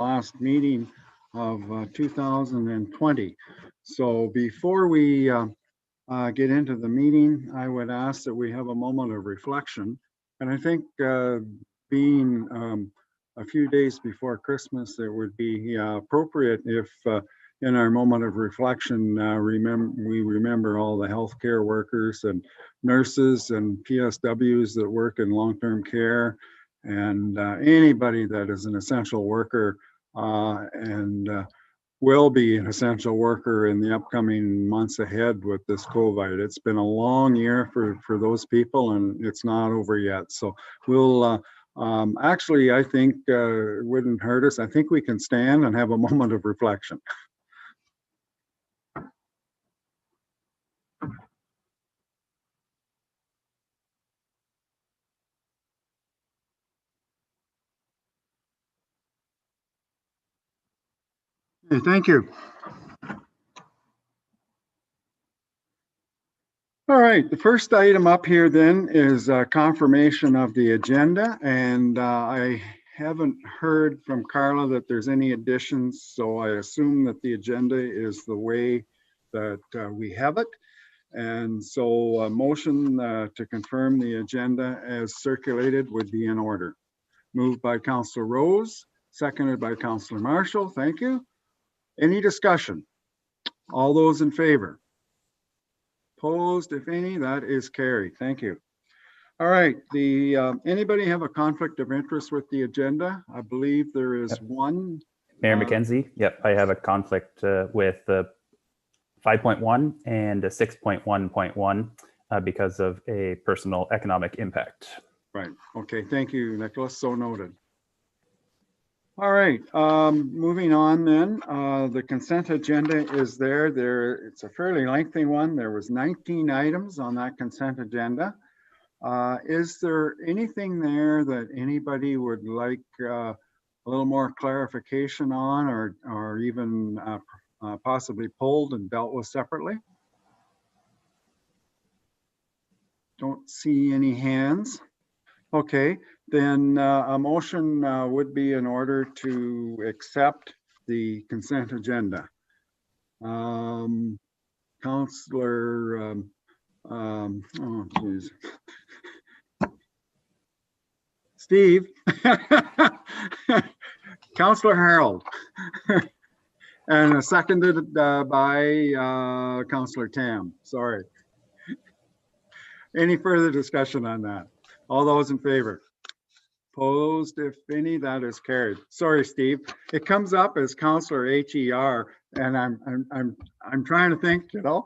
last meeting of 2020. So before we get into the meeting, I would ask that we have a moment of reflection. And I think being a few days before Christmas, it would be appropriate if in our moment of reflection, we remember all the healthcare workers and nurses and PSWs that work in long-term care, and anybody that is an essential worker and will be an essential worker in the upcoming months ahead with this COVID. It's been a long year for those people, and it's not over yet. So we'll actually, I think it wouldn't hurt us. I think we can stand and have a moment of reflection. Okay, thank you. All right, the first item up here then is confirmation of the agenda, and I haven't heard from Carla that there's any additions, so I assume that the agenda is the way that we have it. And so a motion to confirm the agenda as circulated would be in order. Moved by Councillor Rose, seconded by Councillor Marshall. Thank you. Any discussion? All those in favor? Opposed, if any? That is carried. Thank you. All right. Anybody have a conflict of interest with the agenda? I believe there is one. Mayor McKenzie. Yep, I have a conflict with 5.1 and 6.1.1 because of a personal economic impact. Right. Okay. Thank you, Nicholas. So noted. All right, moving on then, the consent agenda is there. It's a fairly lengthy one. There was 19 items on that consent agenda. Is there anything there that anybody would like a little more clarification on, or even possibly pulled and dealt with separately? Don't see any hands. Okay, then a motion would be in order to accept the consent agenda. Councillor, oh geez, Steve, Councillor Harold, and seconded by Councillor Tam. Sorry. Any further discussion on that? All those in favor? Opposed, if any? That is carried. Sorry, Steve. It comes up as Councillor HER, and I'm trying to think, you know.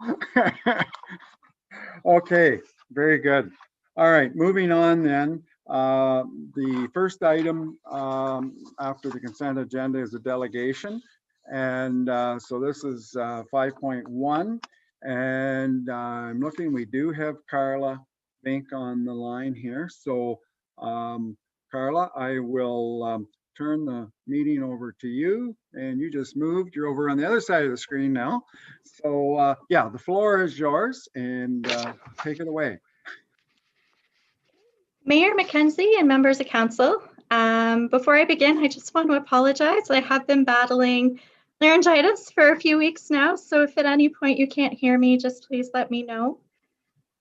Okay, very good. All right, moving on then. The first item after the consent agenda is a delegation, and so this is 5.1, and I'm looking. We do have Carla Bink on the line here. So Carla, I will turn the meeting over to you, and you just moved. You're over on the other side of the screen now. So yeah, the floor is yours, and take it away. Mayor McKenzie and members of council, before I begin, I just want to apologize. I have been battling laryngitis for a few weeks now, so if at any point you can't hear me, just please let me know.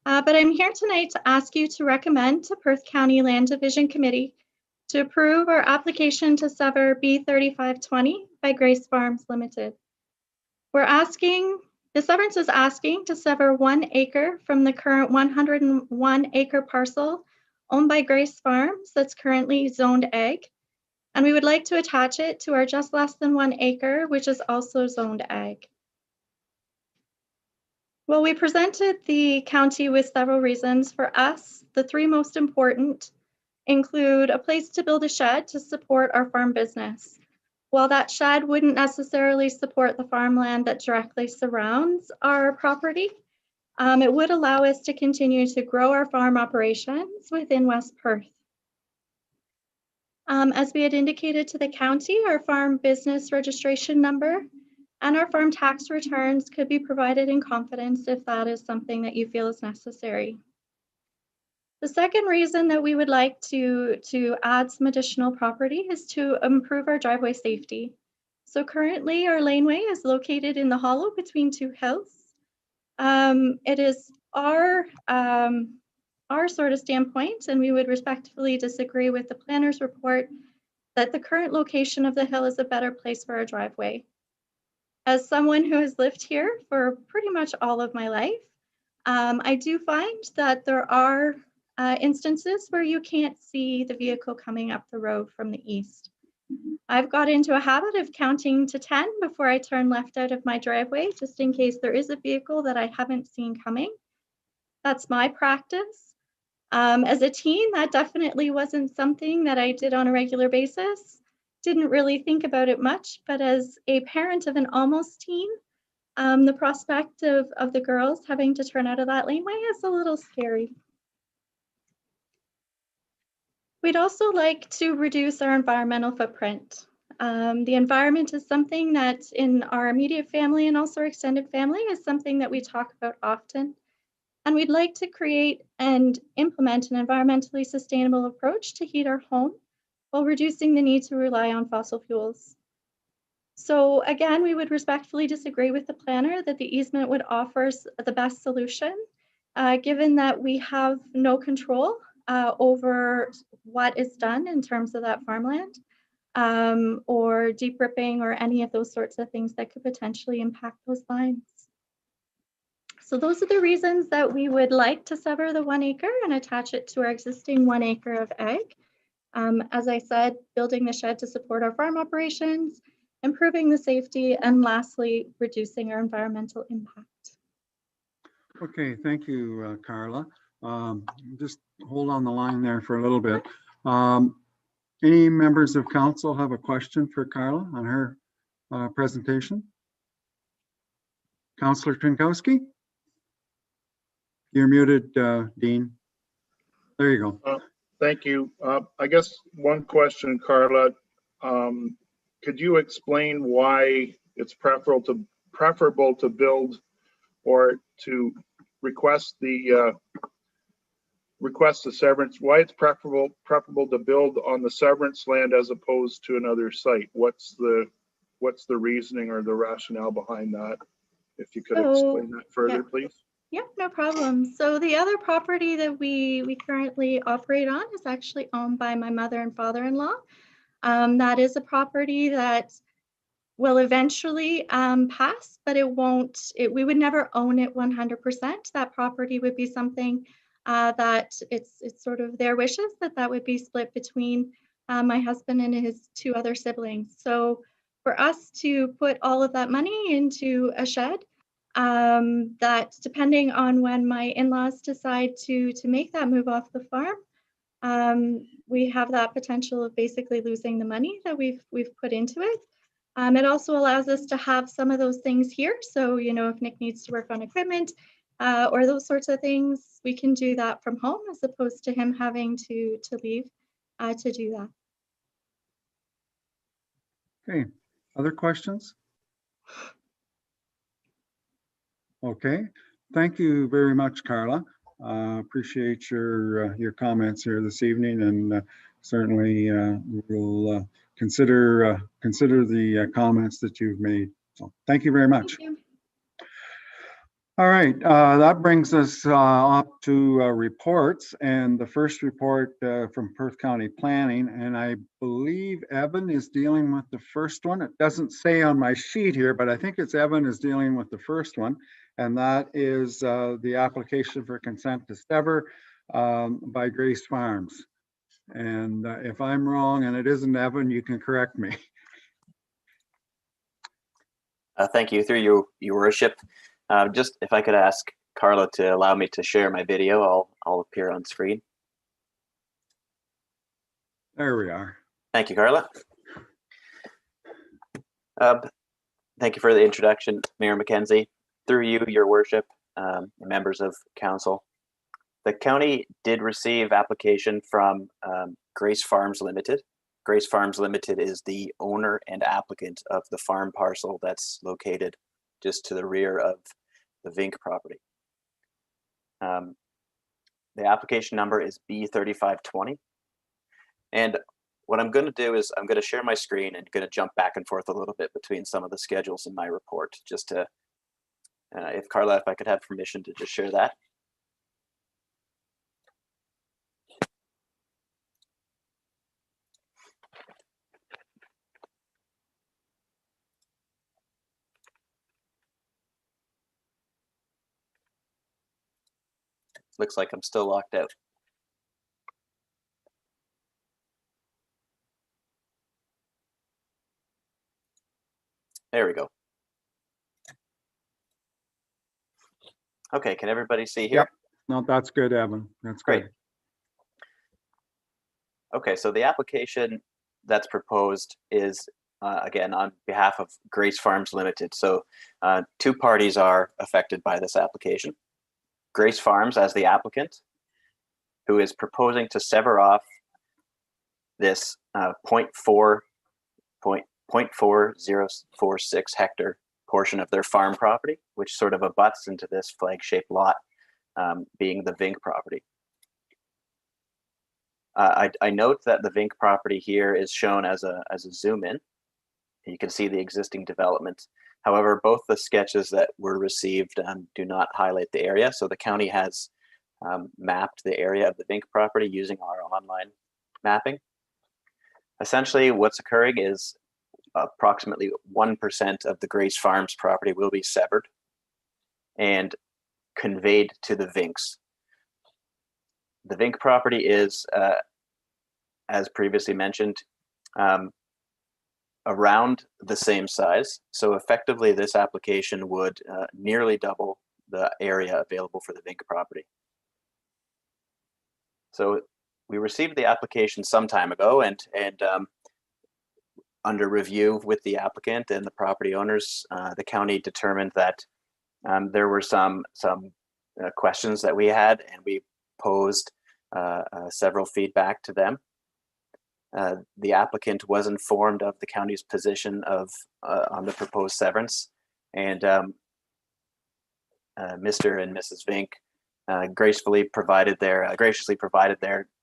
But I'm here tonight to ask you to recommend to Perth County Land Division Committee to approve our application to sever B3520 by Grace Farms Limited. The severance is asking to sever 1 acre from the current 101 acre parcel owned by Grace Farms that's currently zoned ag. And we would like to attach it to our just less than 1 acre, which is also zoned ag. Well, we presented the county with several reasons. For us, the 3 most important include a place to build a shed to support our farm business. While that shed wouldn't necessarily support the farmland that directly surrounds our property, it would allow us to continue to grow our farm operations within West Perth. As we had indicated to the county, our farm business registration number and our farm tax returns could be provided in confidence if that is something that you feel is necessary. The second reason that we would like to add some additional property is to improve our driveway safety. So currently our laneway is located in the hollow between two hills. It is our sort of standpoint, and we would respectfully disagree with the planner's report that the current location of the hill is a better place for a driveway. As someone who has lived here for pretty much all of my life, I do find that there are instances where you can't see the vehicle coming up the road from the east. I've got into a habit of counting to 10 before I turn left out of my driveway, just in case there is a vehicle that I haven't seen coming. That's my practice. As a teen, that definitely wasn't something that I did on a regular basis. Didn't really think about it much, but as a parent of an almost teen, the prospect of the girls having to turn out of that laneway is a little scary. We'd also like to reduce our environmental footprint. The environment is something that in our immediate family and also our extended family is something that we talk about often. And we'd like to create and implement an environmentally sustainable approach to heat our home while reducing the need to rely on fossil fuels. So again, we would respectfully disagree with the planner that the easement would offer the best solution, given that we have no control over what is done in terms of that farmland, or deep ripping or any of those sorts of things that could potentially impact those lines. So those are the reasons that we would like to sever the 1 acre and attach it to our existing 1 acre of ag. As I said, building the shed to support our farm operations, improving the safety, and lastly, reducing our environmental impact. Okay, thank you, Carla. Just hold on the line there for a little bit. Any members of council have a question for Carla on her presentation? Councillor Trinkowski? You're muted, Dean. There you go. Thank you. I guess one question, Carla. Could you explain why it's preferable to build or to request the severance? Why it's preferable to build on the severance land as opposed to another site? What's the reasoning or the rationale behind that? If you could explain that further, please. Yeah, no problem. So the other property that we currently operate on is actually owned by my mother and father-in-law. That is a property that will eventually pass, but it won't, we would never own it 100%. That property would be something that it's sort of their wishes that would be split between my husband and his 2 other siblings. So for us to put all of that money into a shed, that depending on when my in-laws decide to make that move off the farm, we have that potential of basically losing the money that we've put into it. It also allows us to have some of those things here. So, you know, if Nick needs to work on equipment or those sorts of things, we can do that from home as opposed to him having to leave to do that. Okay, other questions? Okay, thank you very much, Carla. Appreciate your comments here this evening, and certainly we'll consider the comments that you've made. So thank you very much. Thank you. All right, that brings us up to reports, and the first report from Perth County Planning, and I believe Evan is dealing with the first one. It doesn't say on my sheet here, but I think it's Evan is dealing with the first one, and that is the application for consent to sever by Grace Farms. And if I'm wrong and it isn't Evan, you can correct me. Thank you, through you, Your Worship. Just if I could ask Carla to allow me to share my video, I'll appear on screen. There we are. Thank you, Carla. Thank you for the introduction, Mayor McKenzie. Through you, Your Worship, members of council. The county did receive application from Grace Farms Limited. Grace Farms Limited is the owner and applicant of the farm parcel that's located just to the rear of the Vink property. The application number is B3520. And what I'm going to do is I'm going to share my screen and going to jump back and forth a little bit between some of the schedules in my report, just to, if Carla, if I could have permission to just share that. Looks like I'm still locked out. There we go. Okay, can everybody see here? Yep. No, that's good, Evan. That's Great. good. Okay, so the application that's proposed is, again, on behalf of Grace Farms Limited. So two parties are affected by this application. Grace Farms as the applicant, who is proposing to sever off this 0.4046 hectare portion of their farm property, which sort of abuts into this flag-shaped lot, being the Vink property. I note that the Vink property here is shown as a zoom in. You can see the existing development. However, both the sketches that were received do not highlight the area. So the county has mapped the area of the Vink property using our online mapping. Essentially, what's occurring is approximately 1% of the Grace Farms property will be severed and conveyed to the Vinks. The Vink property is, as previously mentioned, around the same size. So effectively, this application would nearly double the area available for the Vink property. So we received the application some time ago, and under review with the applicant and the property owners, the county determined that there were some questions that we had, and we posed several feedback to them. The applicant was informed of the county's position on the proposed severance, and Mr. and Mrs. Vink graciously provided their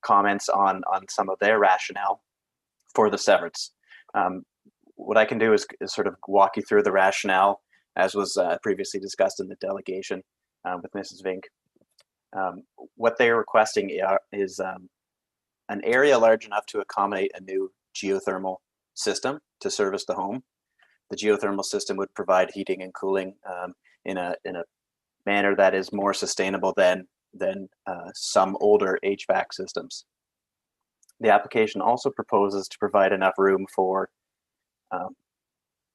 comments on some of their rationale for the severance. What I can do is sort of walk you through the rationale, as was previously discussed in the delegation with Mrs. Vink. What they are requesting is an area large enough to accommodate a new geothermal system to service the home. The geothermal system would provide heating and cooling in a manner that is more sustainable than some older HVAC systems. The application also proposes to provide enough room for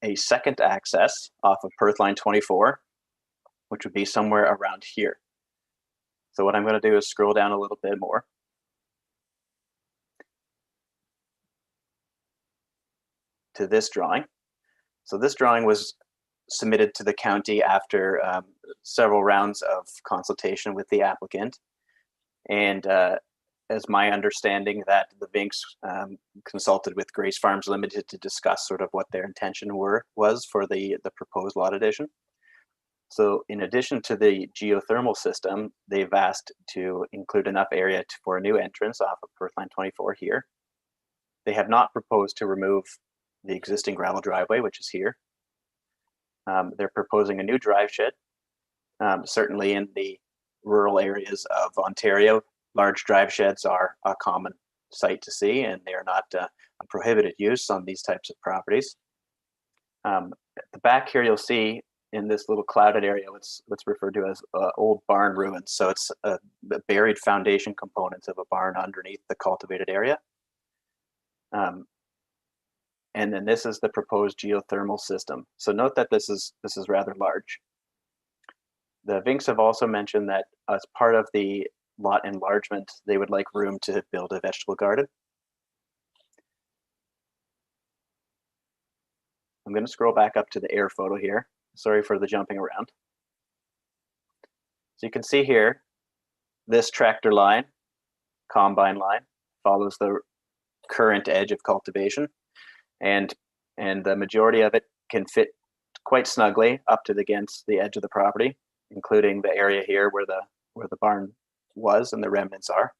a second access off of Perth Line 24, which would be somewhere around here. So what I'm going to do is scroll down a little bit more. To this drawing. So this drawing was submitted to the county after several rounds of consultation with the applicant. And as my understanding that the Vinks consulted with Grace Farms Limited to discuss sort of what their intention was for the proposed lot addition. So in addition to the geothermal system, they've asked to include enough area for a new entrance off of Perth Line 24 here. They have not proposed to remove the existing gravel driveway, which is here. They're proposing a new drive shed. Certainly in the rural areas of Ontario, large drive sheds are a common sight to see, and they are not a prohibited use on these types of properties. At the back here, you'll see in this little clouded area what's referred to as old barn ruins. So it's the buried foundation components of a barn underneath the cultivated area. And then this is the proposed geothermal system. So note that this is rather large. The Vinks have also mentioned that as part of the lot enlargement, they would like room to build a vegetable garden. I'm going to scroll back up to the air photo here. Sorry for the jumping around. So you can see here, this tractor line, combine line, follows the current edge of cultivation. And the majority of it can fit quite snugly up to against the edge of the property, including the area here where the barn was and the remnants are.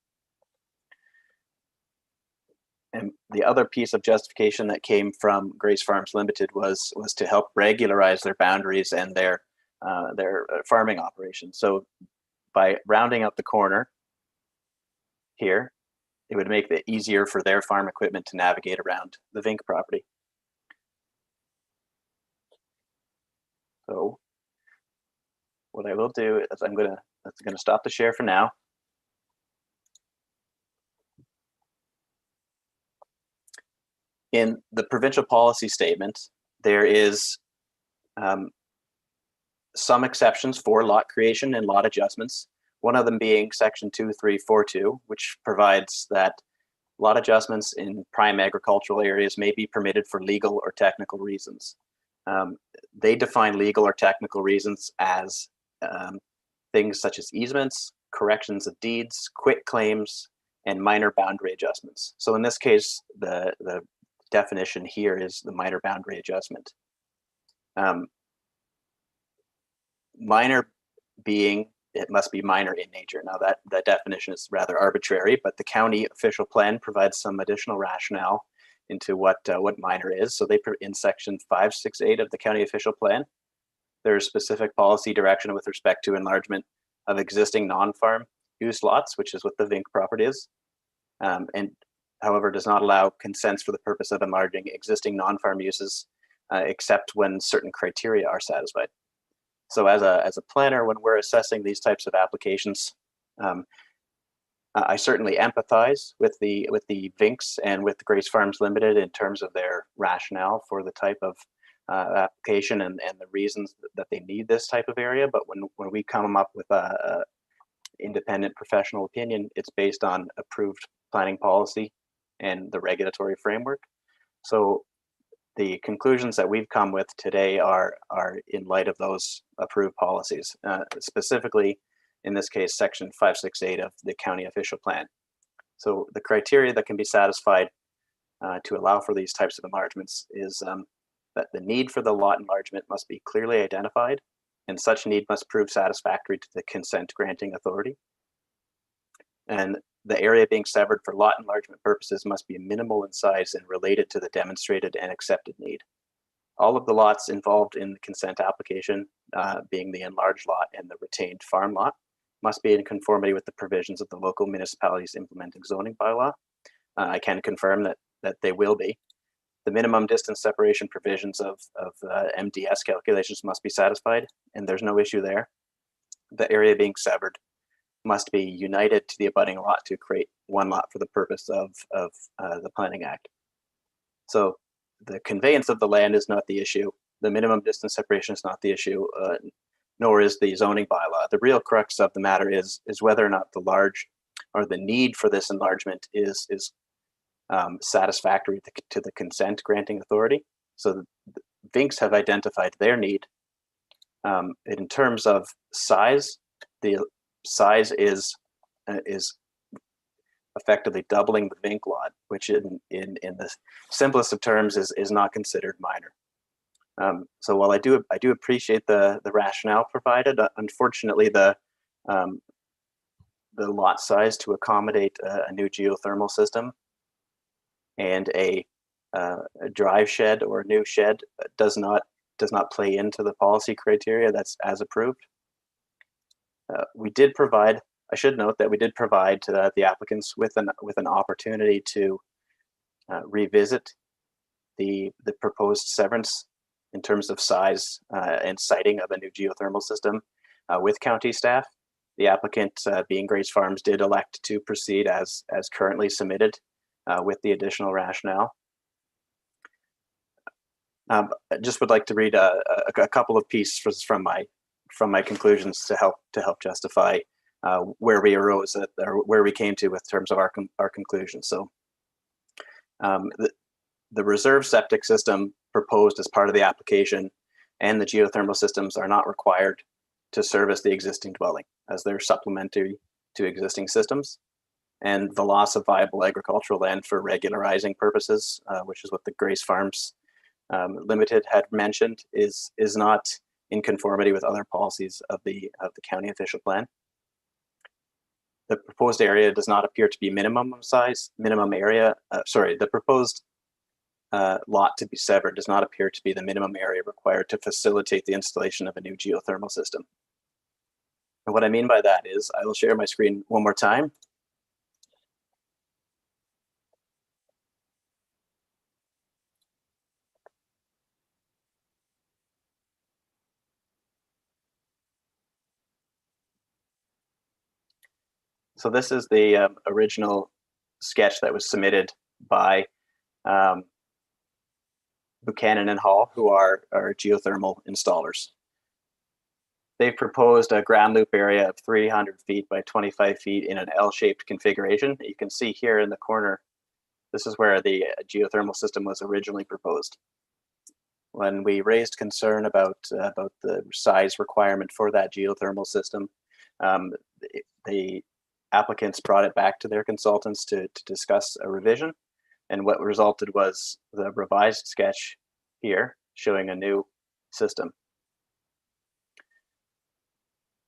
And the other piece of justification that came from Grace Farms Limited was to help regularize their boundaries and their farming operations. So by rounding out the corner here, it would make it easier for their farm equipment to navigate around the Vink property. So what I will do is I'm gonna stop the share for now. In the provincial policy statement, there is some exceptions for lot creation and lot adjustments. One of them being section 2342, which provides that lot adjustments in prime agricultural areas may be permitted for legal or technical reasons. They define legal or technical reasons as things such as easements, corrections of deeds, quit claims, and minor boundary adjustments. So in this case, the definition here is the minor boundary adjustment. Minor being, it must be minor in nature. Now that definition is rather arbitrary, but the county official plan provides some additional rationale into what minor is. So in section 568 of the county official plan, there's specific policy direction with respect to enlargement of existing non-farm use lots, which is what the Vink property is, and however does not allow consents for the purpose of enlarging existing non-farm uses, except when certain criteria are satisfied. So as a planner, when we're assessing these types of applications, I certainly empathize with the Vinks and with Grace Farms Limited in terms of their rationale for the type of application and the reasons that they need this type of area. But when we come up with a independent professional opinion, it's based on approved planning policy and the regulatory framework. So the conclusions that we've come with today are in light of those approved policies, specifically in this case, section 568 of the county official plan. So the criteria that can be satisfied to allow for these types of enlargements is that the need for the lot enlargement must be clearly identified, and such need must prove satisfactory to the consent granting authority. And the area being severed for lot enlargement purposes must be minimal in size and related to the demonstrated and accepted need. All of the lots involved in the consent application, being the enlarged lot and the retained farm lot, must be in conformity with the provisions of the local municipality's implementing zoning bylaw. I can confirm that they will be. The minimum distance separation provisions of MDS calculations must be satisfied, and there's no issue there. The area being severed must be united to the abutting lot to create one lot for the purpose of the Planning Act. So the conveyance of the land is not the issue. The minimum distance separation is not the issue, nor is the zoning bylaw. The real crux of the matter is whether or not the large or the need for this enlargement is satisfactory to the consent granting authority. So the Vinks have identified their need. In terms of size, the size is effectively doubling the Vink lot, which in the simplest of terms is not considered minor. So while I do appreciate the rationale provided, unfortunately the lot size to accommodate a new geothermal system and a drive shed or a new shed does not play into the policy criteria that's as approved. We did provide, I should note that we did provide to the applicants with an opportunity to revisit the proposed severance in terms of size and siting of a new geothermal system with county staff. The applicant, being Grace Farms, did elect to proceed as currently submitted with the additional rationale. I just would like to read a couple of pieces from my conclusions to help justify where we arose at, or where we came to with terms of our conclusions. So the reserve septic system proposed as part of the application and the geothermal systems are not required to service the existing dwelling, as they're supplementary to existing systems. And the loss of viable agricultural land for regularizing purposes, which is what the Grace Farms Limited had mentioned, is not in conformity with other policies of the county official plan. the proposed area does not appear to be the proposed lot to be severed does not appear to be the minimum area required to facilitate the installation of a new geothermal system. And what I mean by that is, I will share my screen one more time. So this is the original sketch that was submitted by Buchanan and Hall, who are geothermal installers. They've proposed a ground loop area of 300 feet by 25 feet in an L-shaped configuration. You can see here in the corner, this is where the geothermal system was originally proposed. When we raised concern about the size requirement for that geothermal system, the applicants brought it back to their consultants to discuss a revision. And what resulted was the revised sketch here showing a new system.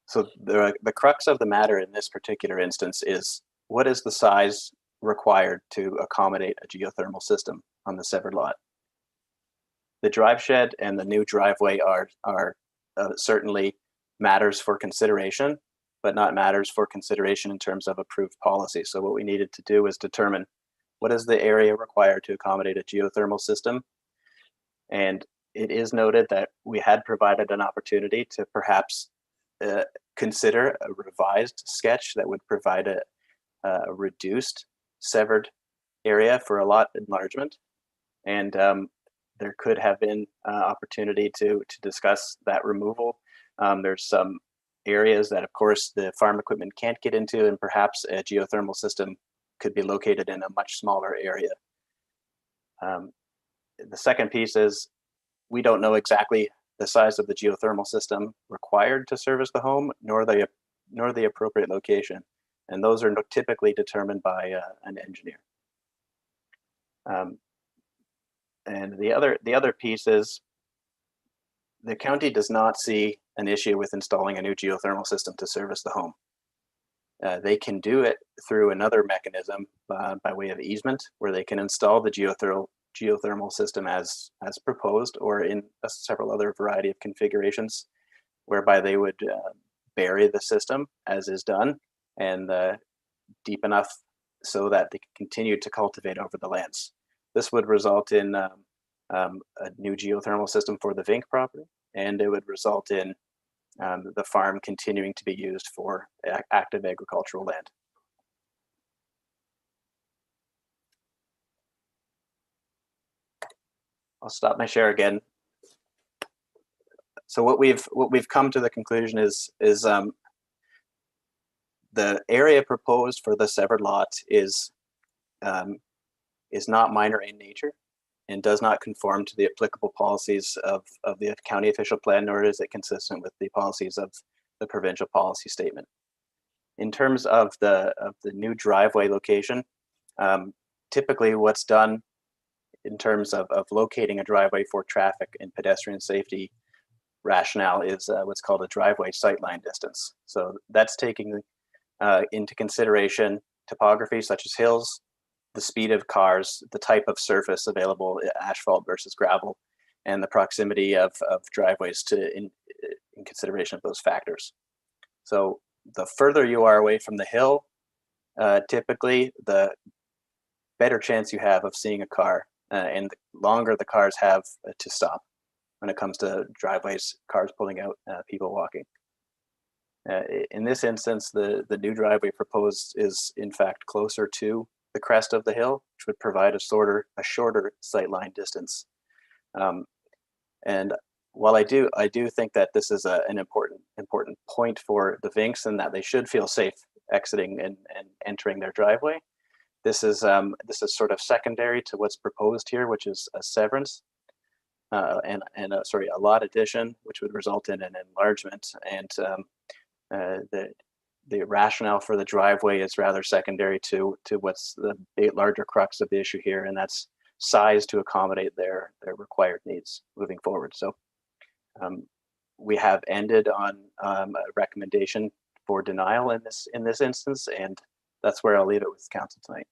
So the crux of the matter in this particular instance is, what is the size required to accommodate a geothermal system on the severed lot? The drive shed and the new driveway are certainly matters for consideration, but not matters for consideration in terms of approved policy. So what we needed to do is determine what is the area required to accommodate a geothermal system. And it is noted that we had provided an opportunity to perhaps consider a revised sketch that would provide a reduced severed area for a lot enlargement. And there could have been opportunity to discuss that removal. There's some areas that, of course, the farm equipment can't get into, and perhaps a geothermal system could be located in a much smaller area. The second piece is, we don't know exactly the size of the geothermal system required to service the home, nor the appropriate location, and those are typically determined by an engineer. And the other piece is, the county does not see an issue with installing a new geothermal system to service the home. They can do it through another mechanism by way of easement, where they can install the geothermal system as proposed, or in several other variety of configurations, whereby they would bury the system as is done, and deep enough so that they can continue to cultivate over the lands. This would result in a new geothermal system for the Vink property, and it would result in the farm continuing to be used for active agricultural land. I'll stop my share again. So what we've come to the conclusion is the area proposed for the severed lot is not minor in nature and does not conform to the applicable policies of the county official plan, nor is it consistent with the policies of the provincial policy statement. In terms of the new driveway location, typically what's done in terms of locating a driveway for traffic and pedestrian safety rationale is what's called a driveway sightline distance. So that's taking into consideration topography such as hills, the speed of cars, the type of surface available, asphalt versus gravel, and the proximity of driveways in consideration of those factors. So the further you are away from the hill, typically the better chance you have of seeing a car, and the longer the cars have to stop when it comes to driveways, cars pulling out, people walking. In this instance, the new driveway proposed is in fact closer to the crest of the hill, which would provide a shorter sightline distance. And while I do think that this is an important point for the Vinks, and that they should feel safe exiting and entering their driveway, this is sort of secondary to what's proposed here, which is a severance and a lot addition, which would result in an enlargement. And the rationale for the driveway is rather secondary to what's the larger crux of the issue here, and that's size to accommodate their required needs moving forward. So we have ended on a recommendation for denial in this instance, and that's where I'll leave it with council tonight.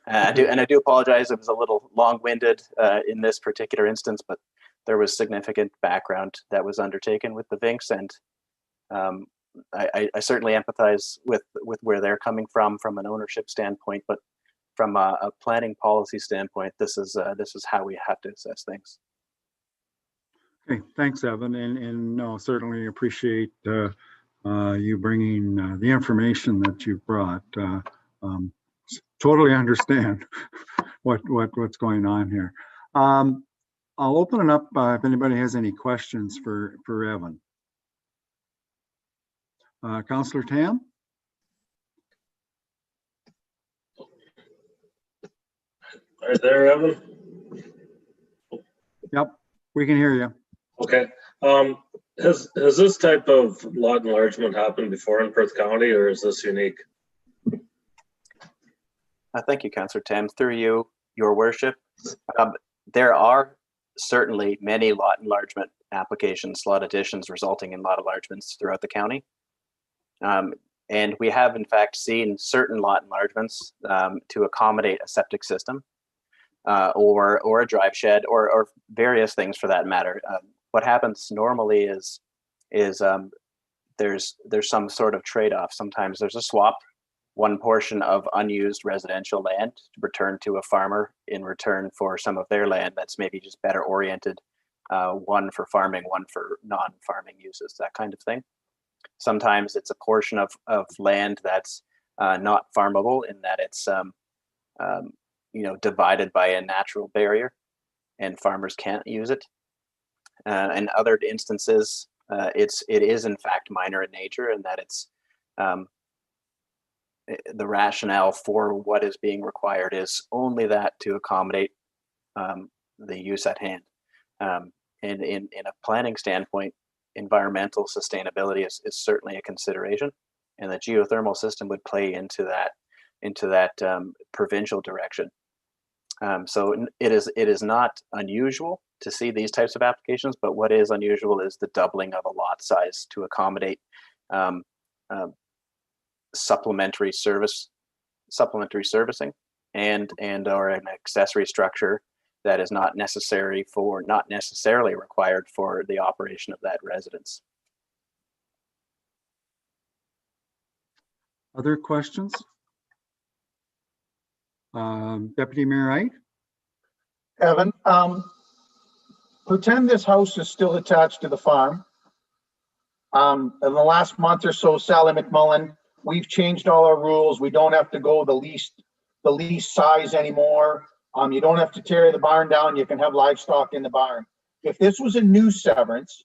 I do apologize. It was a little long-winded in this particular instance, but there was significant background that was undertaken with the Vinks, and I certainly empathize with where they're coming from an ownership standpoint, but from a planning policy standpoint, this is how we have to assess things. Okay, thanks, Evan, and no, certainly appreciate you bringing the information that you brought. Totally understand what's going on here. I'll open it up if anybody has any questions for Evan. Councillor Tam? Are you there, Evan? Yep, we can hear you. Okay. Has this type of lot enlargement happened before in Perth County, or is this unique? Thank you, Councillor Tam. Through you, Your Worship, there are certainly many lot enlargement applications, lot additions resulting in lot enlargements throughout the county. And we have, in fact, seen certain lot enlargements to accommodate a septic system or a drive shed or various things for that matter. What happens normally is there's some sort of trade-off. Sometimes there's a swap, one portion of unused residential land to return to a farmer in return for some of their land that's maybe just better oriented, one for farming, one for non-farming uses, that kind of thing. Sometimes it's a portion of land that's not farmable in that it's divided by a natural barrier and farmers can't use it. In other instances, it is in fact minor in nature, and that it's the rationale for what is being required is only that to accommodate the use at hand. And in a planning standpoint, environmental sustainability is certainly a consideration, and the geothermal system would play into that provincial direction. So it is not unusual to see these types of applications, but what is unusual is the doubling of a lot size to accommodate supplementary servicing and or an accessory structure that is not necessarily required for the operation of that residence. Other questions? Deputy Mayor Wright? Evan, pretend this house is still attached to the farm. In the last month or so, Sally McMullen, we've changed all our rules. We don't have to go the lease size anymore. You don't have to tear the barn down. You can have livestock in the barn. If this was a new severance,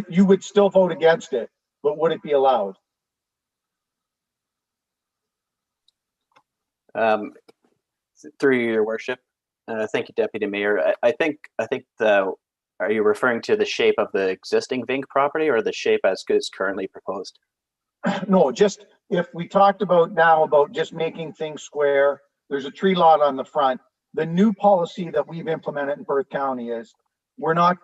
you would still vote against it, but would it be allowed? Through Your Worship, thank you, Deputy Mayor. I think are you referring to the shape of the existing Vink property or the shape as is currently proposed? No, just if we talked about just making things square, there's a tree lot on the front. The new policy that we've implemented in Perth County is when I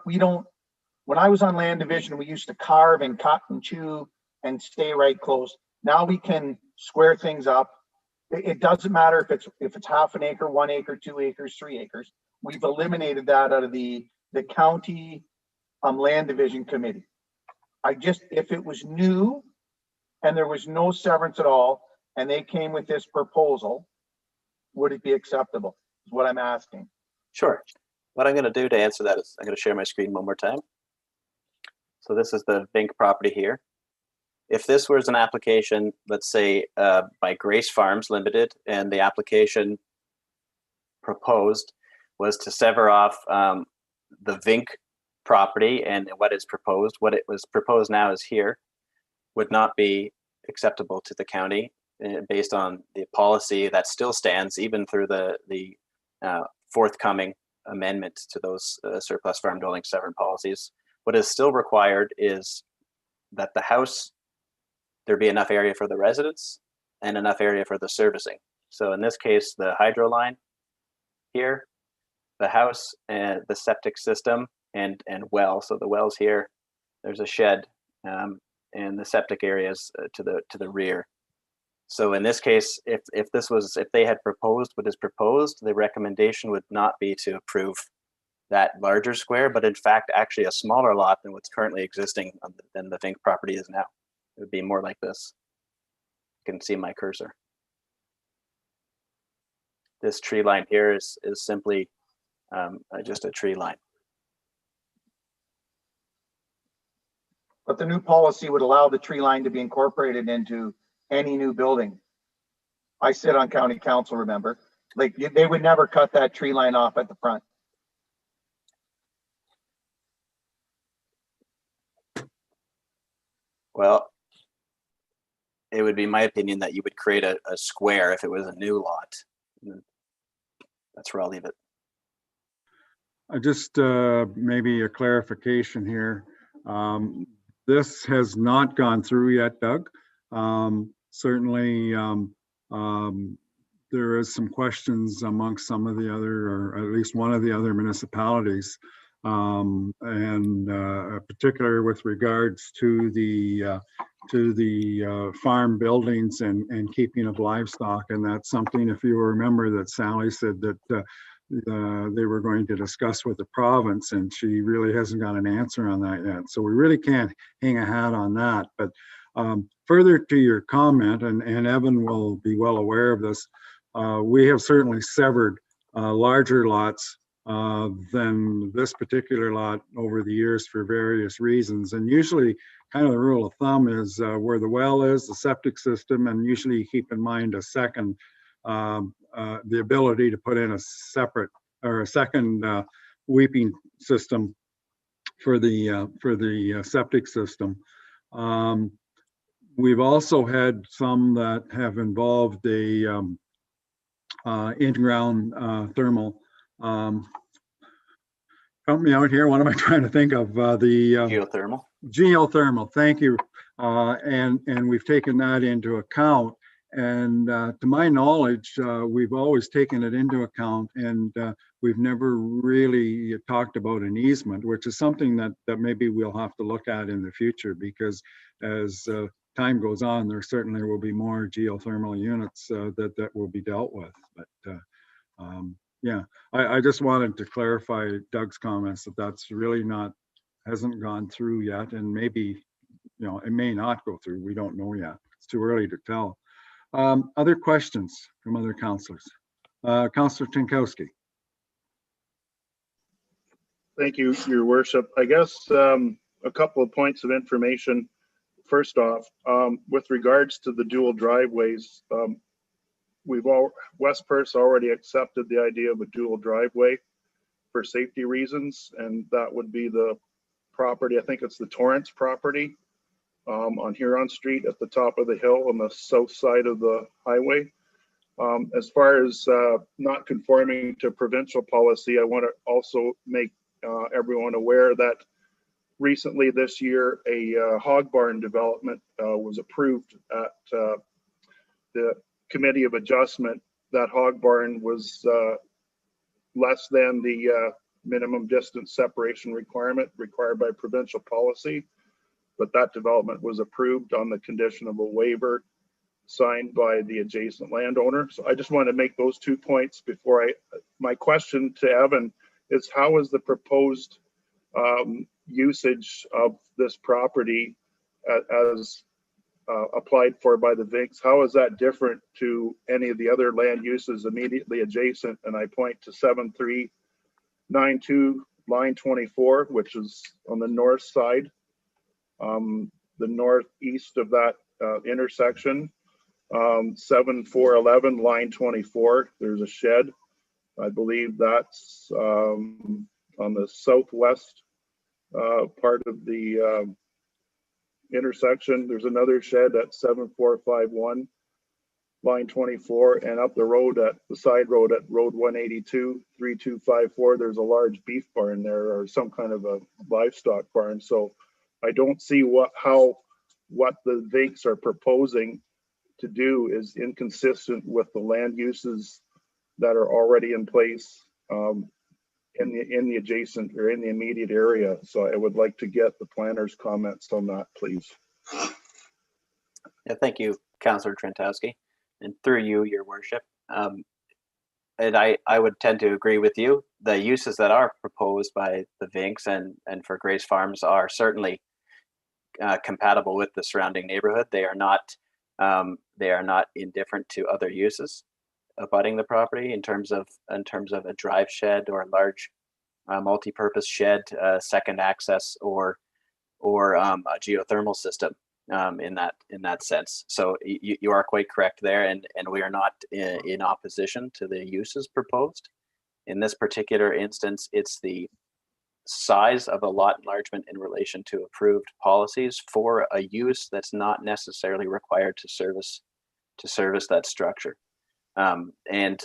was on land division, we used to carve and cut and chew and stay right close. Now we can square things up. It doesn't matter if it's half an acre, 1 acre, 2 acres, 3 acres. We've eliminated that out of the county land division committee. If it was new and there was no severance at all, and they came with this proposal, would it be acceptable? Is what I'm asking. Sure. What I'm going to do to answer that is I'm going to share my screen one more time. So this is the Vink property here. If this was an application, let's say by Grace Farms Limited, and the application proposed was to sever off the Vink property and what it was proposed now is here, would not be acceptable to the county based on the policy that still stands even through the forthcoming amendment to those surplus farm dwelling severance policies. What is still required is that the house, there be enough area for the residents and enough area for the servicing. So in this case, the hydro line here, the house and the septic system and well. So the well's here, there's a shed, and the septic areas to the rear. So in this case, if they had proposed what is proposed, the recommendation would not be to approve that larger square, but in fact, actually a smaller lot than what's currently existing than the Vink property is now. It would be more like this. You can see my cursor. This tree line here is simply just a tree line. But the new policy would allow the tree line to be incorporated into any new building. I sit on county council, remember? Like they would never cut that tree line off at the front. Well, it would be my opinion that you would create a square if it was a new lot. That's where I'll leave it. Just maybe a clarification here. This has not gone through yet, Doug. Certainly, there is some questions amongst some of the other, or at least one of the other municipalities, and particularly with regards to the farm buildings and keeping of livestock. And that's something, if you remember, that Sally said that they were going to discuss with the province, and she really hasn't got an answer on that yet. So we really can't hang a hat on that. But further to your comment, and Evan will be well aware of this, we have certainly severed larger lots than this particular lot over the years for various reasons. And usually kind of the rule of thumb is where the well is, the septic system, and usually you keep in mind a second, the ability to put in a separate or a second weeping system for the septic system. We've also had some that have involved a in-ground thermal. Help me out here. What am I trying to think of? Geothermal. Geothermal. Thank you. And we've taken that into account. And to my knowledge, we've always taken it into account, and we've never really talked about an easement, which is something that maybe we'll have to look at in the future, because as time goes on, there certainly will be more geothermal units that will be dealt with. But yeah, I just wanted to clarify Doug's comments that that's really hasn't gone through yet, and maybe, it may not go through. We don't know yet. It's too early to tell. Other questions from other councillors? Councillor Tinkowski. Thank you, Your Worship. I guess a couple of points of information. First off, with regards to the dual driveways, West Perth already accepted the idea of a dual driveway for safety reasons, and that would be the property, I think it's the Torrance property, on Huron Street at the top of the hill on the south side of the highway. As far as not conforming to provincial policy, I want to also make everyone aware that recently this year a hog barn development was approved at the Committee of Adjustment. That hog barn was less than the minimum distance separation requirement required by provincial policy, but that development was approved on the condition of a waiver signed by the adjacent landowner. So I just want to make those 2 points before my question to Evan is, how is the proposed usage of this property as applied for by the Vinks? How is that different to any of the other land uses immediately adjacent? And I point to 7392 line 24, which is on the north side, the northeast of that intersection. 7411 line 24, there's a shed. I believe that's on the southwest part of the intersection. There's another shed at 7451 line 24, and up the road at the side road at road 182 3254, there's a large beef barn there, or some kind of a livestock barn. So I don't see what the Vinks are proposing to do is inconsistent with the land uses that are already in place in the adjacent or in the immediate area. So I would like to get the planner's comments on that, please. Yeah, thank you, Councillor Trentowski, and through you, Your Worship. And I would tend to agree with you. The uses that are proposed by the Vinks and for Grace Farms are certainly compatible with the surrounding neighborhood. They are not indifferent to other uses abutting the property in terms of a drive shed or a large multi-purpose shed, second access, or a geothermal system in that sense. So you are quite correct there, and we are not in opposition to the uses proposed. In this particular instance, it's the size of a lot enlargement in relation to approved policies for a use that's not necessarily required to service that structure. And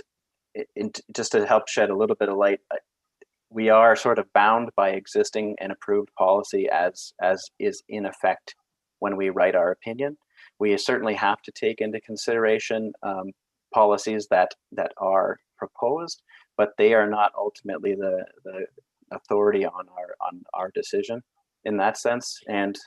just to help shed a little bit of light, we are sort of bound by existing and approved policy as is in effect when we write our opinion. We certainly have to take into consideration policies that are proposed, but they are not ultimately the authority on our decision in that sense. And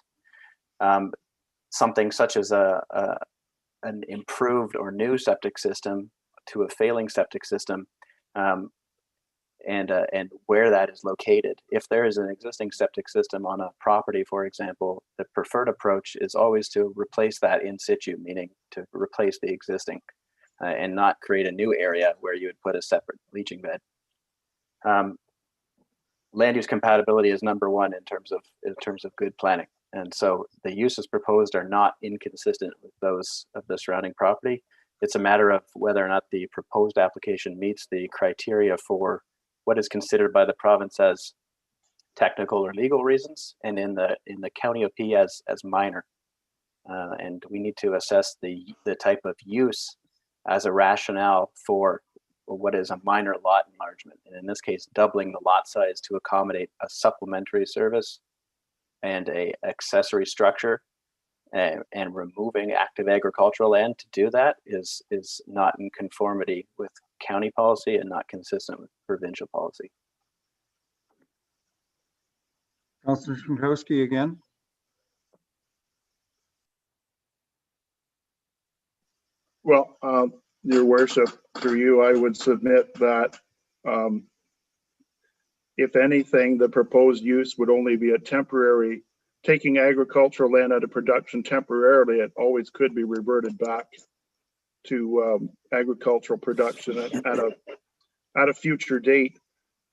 something such as an improved or new septic system to a failing septic system, and where that is located. If there is an existing septic system on a property, for example, the preferred approach is always to replace that in situ, meaning to replace the existing and not create a new area where you would put a separate leaching bed. Land use compatibility is number one in terms of good planning. And so the uses proposed are not inconsistent with those of the surrounding property. It's a matter of whether or not the proposed application meets the criteria for what is considered by the province as technical or legal reasons, and in the county of P as minor. And we need to assess the type of use as a rationale for what is a minor lot enlargement, and in this case, doubling the lot size to accommodate a supplementary service and a accessory structure, and removing active agricultural land to do that is not in conformity with county policy and not consistent with provincial policy. Councillor Trentowski again. Well, Your Worship, through you, I would submit that if anything, the proposed use would only be a temporary, taking agricultural land out of production temporarily. It always could be reverted back to agricultural production at a future date.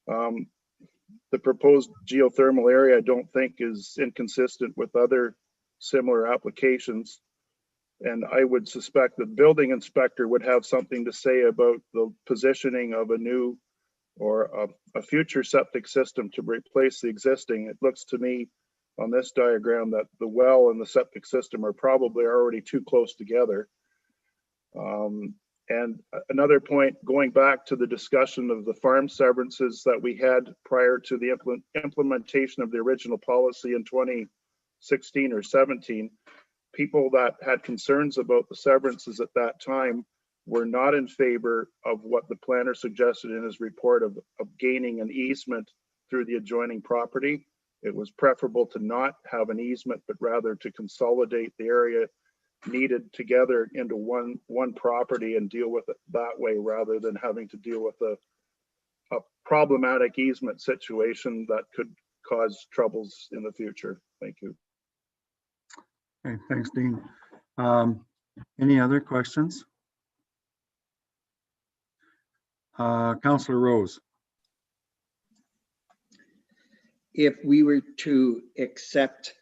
The proposed geothermal area, I don't think, is inconsistent with other similar applications. And I would suspect the building inspector would have something to say about the positioning of a new or a future septic system to replace the existing. It looks to me on this diagram that the well and the septic system are probably already too close together. And another point, going back to the discussion of the farm severances that we had prior to the implementation of the original policy in 2016 or 17, people that had concerns about the severances at that time were not in favor of what the planner suggested in his report of gaining an easement through the adjoining property. It was preferable to not have an easement, but rather to consolidate the area needed together into one property and deal with it that way, rather than having to deal with a problematic easement situation that could cause troubles in the future. Thank you. Okay, thanks, Dean. Any other questions? Councillor Rose. If we were to accept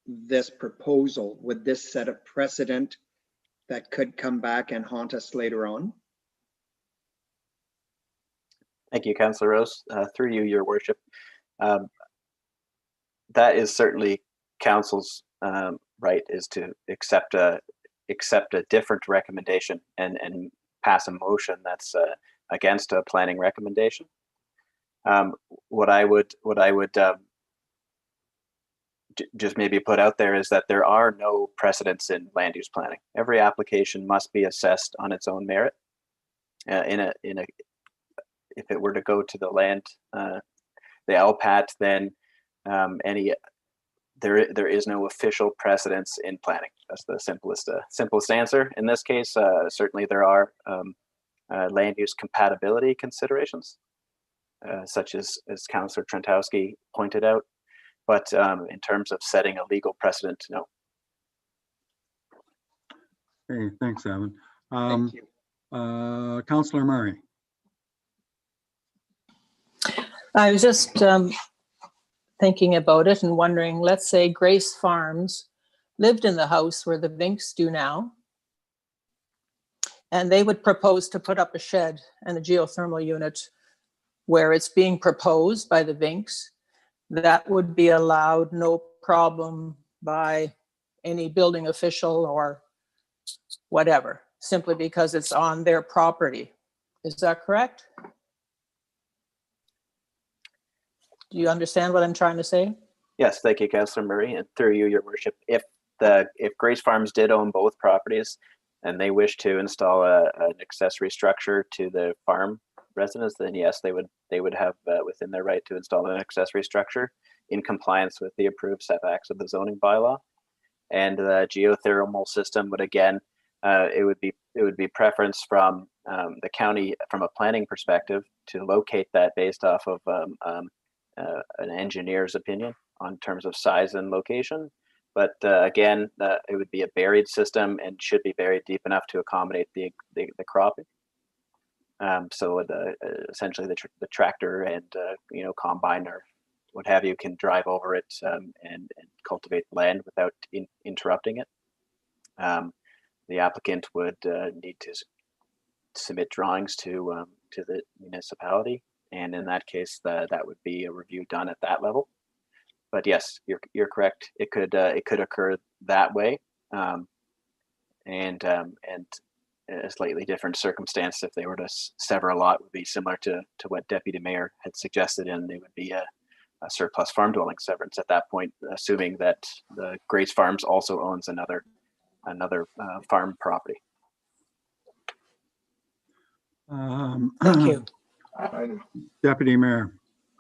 this proposal, would this set a precedent that could come back and haunt us later on? Thank you, Councillor Rose. Through you, Your Worship. That is certainly Council's right, is to accept a different recommendation and pass a motion that's against a planning recommendation. What I would just maybe put out there is that there are no precedents in land use planning. Every application must be assessed on its own merit. If it were to go to the LPAT, then any there is no official precedence in planning. That's the simplest answer. In this case, certainly there are land use compatibility considerations, such as Councillor Trentowski pointed out. But in terms of setting a legal precedent, no. Okay, thanks, Evan. Thank you. Councillor Murray. I was just thinking about it and wondering, let's say Grace Farms lived in the house where the Vinks do now, and they would propose to put up a shed and a geothermal unit where it's being proposed by the Vinks. That would be allowed, no problem, by any building official or whatever, simply because it's on their property. Is that correct? Do you understand what I'm trying to say? Yes, thank you, Councillor Murray, and through you, Your Worship. If Grace Farms did own both properties and they wish to install an accessory structure to the farm residents, then yes, they would have within their right to install an accessory structure in compliance with the approved setbacks of the zoning bylaw. And the geothermal system would, again, it would be preference from the county from a planning perspective to locate that based off of an engineer's opinion on terms of size and location. But again, it would be a buried system and should be buried deep enough to accommodate the cropping. So essentially the tractor and combine or what have you can drive over it and cultivate the land without interrupting it. The applicant would need to submit drawings to the municipality, and in that case, that would be a review done at that level. But yes, you're correct. It could occur that way, and a slightly different circumstance if they were to sever a lot would be similar to what Deputy Mayor had suggested, and it would be a surplus farm dwelling severance at that point, assuming that the Grace Farms also owns another farm property. Thank you. Deputy Mayor.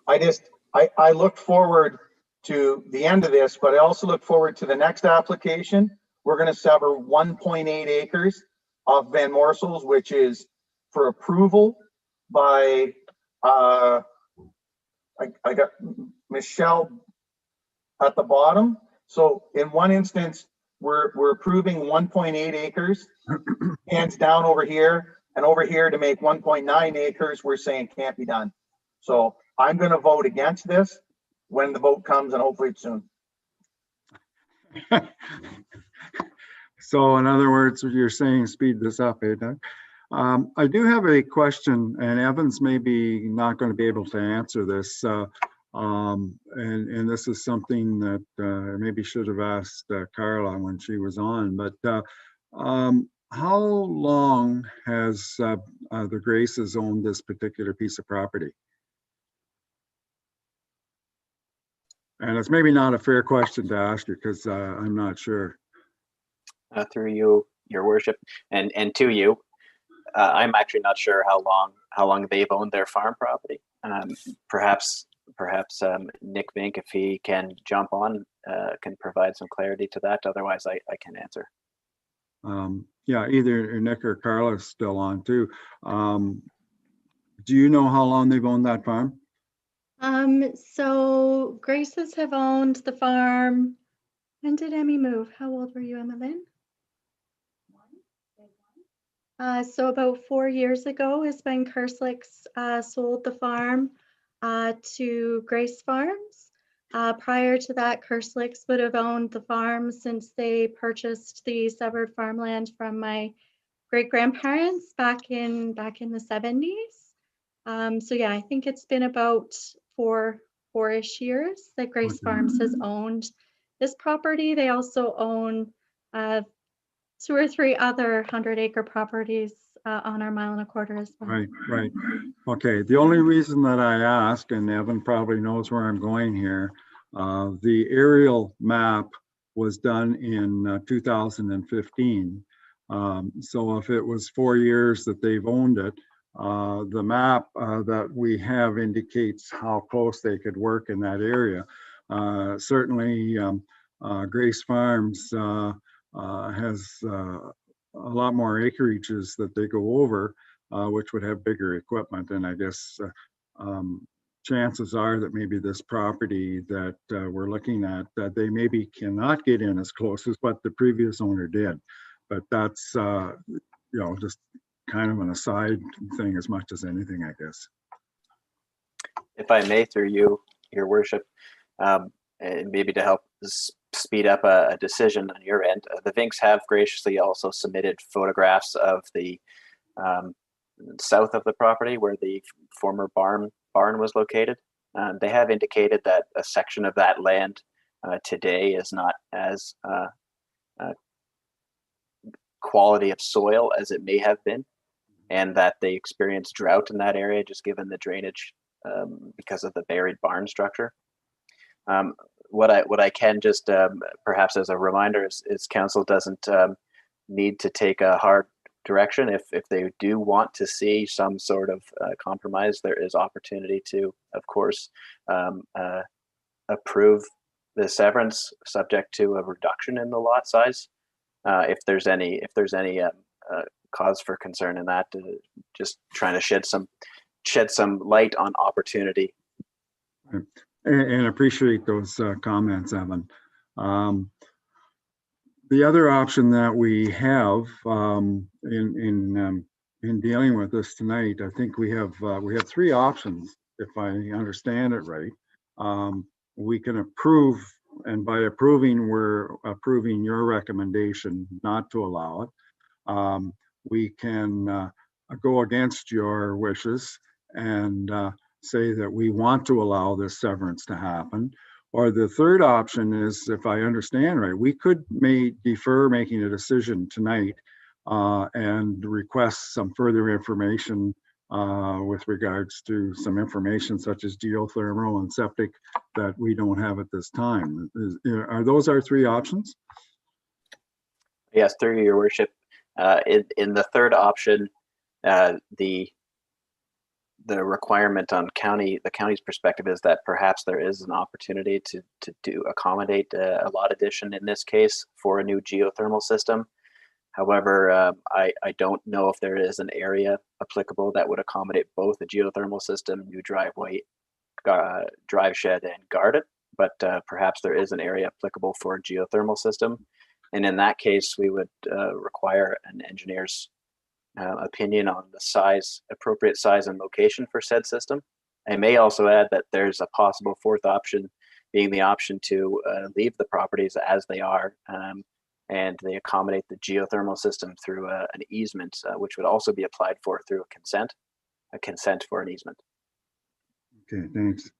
I look forward to the end of this, but I also look forward to the next application. We're going to sever 1.8 acres off Van Morsels, which is for approval by, I got Michelle at the bottom. So in one instance, we're approving 1.8 acres, hands down over here, and over here to make 1.9 acres, we're saying can't be done. So I'm going to vote against this when the vote comes, and hopefully it's soon. So in other words, you're saying speed this up, eh, Doug? I do have a question, and Evans may be not going to be able to answer this. And this is something that maybe should have asked Carla when she was on, but how long has the Graces owned this particular piece of property? And it's maybe not a fair question to ask you because I'm not sure. Through you, Your Worship, and to you, I'm actually not sure how long they've owned their farm property. Perhaps Nick Vink, if he can jump on, can provide some clarity to that. Otherwise, I can answer. Yeah, either Nick or Carla's still on too. Do you know how long they've owned that farm? So Graces have owned the farm. When did Emmy move? How old were you, Emmeline? So about 4 years ago is when Kerslicks sold the farm to Grace Farms. Prior to that, Kerslicks would have owned the farm since they purchased the severed farmland from my great-grandparents back in the 70s. So yeah, I think it's been about four-ish years that Grace Farms has owned this property. They also own 2 or 3 other 100-acre properties on our 1.25 miles as well. Right. Okay, the only reason that I ask, and Evan probably knows where I'm going here, the aerial map was done in 2015. So if it was 4 years that they've owned it, the map that we have indicates how close they could work in that area. Certainly, Grace Farms has a lot more acreages that they go over, which would have bigger equipment. And I guess chances are that maybe this property that we're looking at, that they maybe cannot get in as close as what the previous owner did. But that's, just kind of an aside thing as much as anything, I guess. If I may, through you, your worship, and maybe to help speed up a decision on your end, the Vinks have graciously also submitted photographs of the south of the property where the former barn was located. They have indicated that a section of that land today is not as quality of soil as it may have been, and that they experience drought in that area just given the drainage because of the buried barn structure. What I can just perhaps as a reminder is council doesn't need to take a hard direction. If they do want to see some sort of compromise, there is opportunity to, of course, approve the severance subject to a reduction in the lot size. If there's any cause for concern in that, just trying to shed some light on opportunity. And appreciate those comments, Evan. The other option that we have in dealing with this tonight, I think we have three options, if I understand it right. We can approve, and by approving, we're approving your recommendation not to allow it. We can go against your wishes and say that we want to allow this severance to happen. Or the third option is, if I understand right, we could defer making a decision tonight and request some further information with regards to some information such as geothermal and septic that we don't have at this time. Are those our three options? Yes, through your worship. In the third option, the requirement on the county's perspective is that perhaps there is an opportunity to accommodate a lot addition in this case for a new geothermal system. However, I don't know if there is an area applicable that would accommodate both a geothermal system, new driveway, drive shed, and garden. But perhaps there is an area applicable for a geothermal system, and in that case, we would require an engineer's opinion on the appropriate size and location for said system. I may also add that there's a possible fourth option, being the option to leave the properties as they are, and they accommodate the geothermal system through an easement, which would also be applied for through a consent for an easement. Okay, thanks.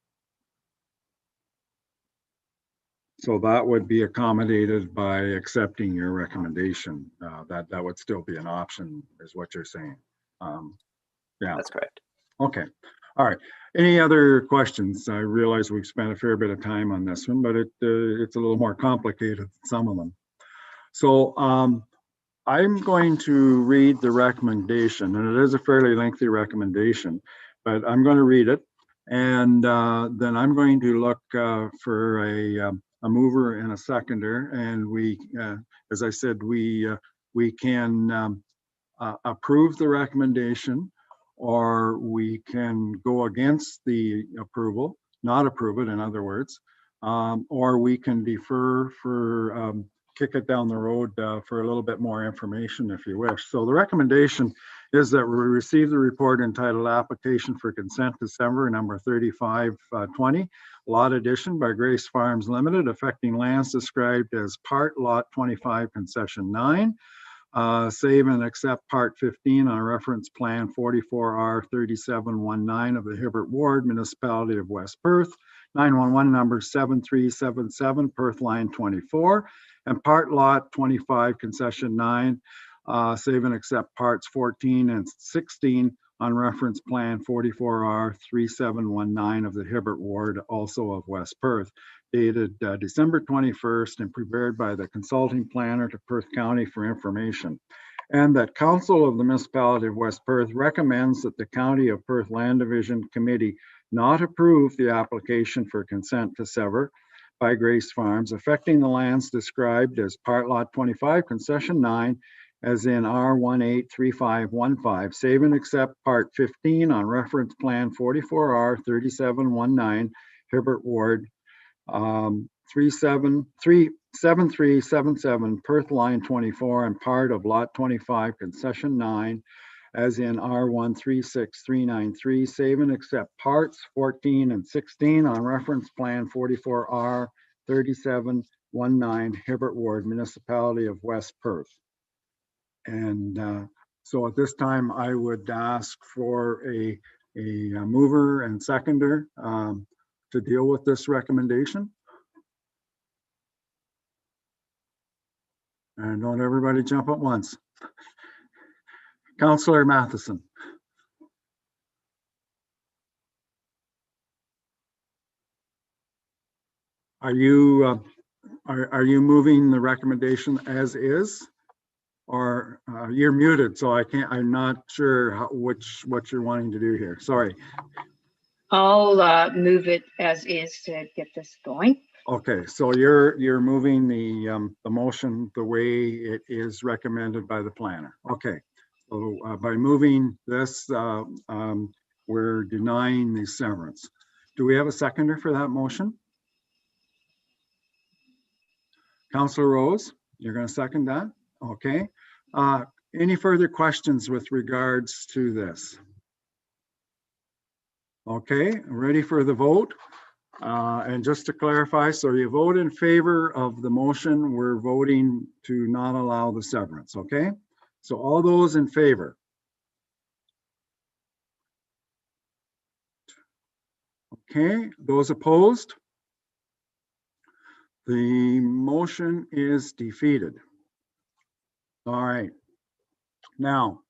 So that would be accommodated by accepting your recommendation. That would still be an option, is what you're saying. Yeah, that's correct. Okay, all right. Any other questions? I realize we've spent a fair bit of time on this one, but it's a little more complicated than some of them. So I'm going to read the recommendation, and it is a fairly lengthy recommendation, but I'm going to read it, and then I'm going to look for a mover and a seconder, and we, as I said, we can approve the recommendation, or we can go against the approval, not approve it, in other words, or we can defer for kick it down the road for a little bit more information if you wish. So the recommendation is that we receive the report entitled Application for Consent to Sever number 3520, lot addition by Grace Farms Limited, affecting lands described as Part Lot 25 Concession 9. Save and accept Part 15 on reference plan 44R 3719 of the Hibbert Ward, Municipality of West Perth, 911 number 7377, Perth line 24, and Part Lot 25 Concession 9. Save and accept Parts 14 and 16 on reference plan 44R 3719 of the Hibbert Ward, also of West Perth, dated December 21st and prepared by the consulting planner to Perth County for information. And that Council of the Municipality of West Perth recommends that the County of Perth Land Division Committee not approve the application for consent to sever, by Grace Farms, affecting the lands described as Part Lot 25, Concession 9, as in R183515, save and accept Part 15 on Reference Plan 44R3719, Hibbert Ward, 7377 Perth Line 24, and part of Lot 25, Concession 9, as in R136393, save and accept parts 14 and 16 on Reference Plan 44R3719, Hibbert Ward, Municipality of West Perth. And so at this time, I would ask for a mover and seconder to deal with this recommendation. And don't everybody jump at once. Councillor Matheson. Are you moving the recommendation as is? Or you're muted, so I'm not sure what you're wanting to do here. Sorry. I'll move it as is to get this going. Okay, so you're moving the motion the way it is recommended by the planner. Okay, so by moving this, we're denying the severance. Do we have a seconder for that motion? Councillor Rose, you're going to second that? Okay. Any further questions with regards to this? Okay, ready for the vote? And just to clarify, so you vote in favor of the motion, we're voting to not allow the severance, okay? So all those in favor? Okay, those opposed? The motion is defeated. All right. Now,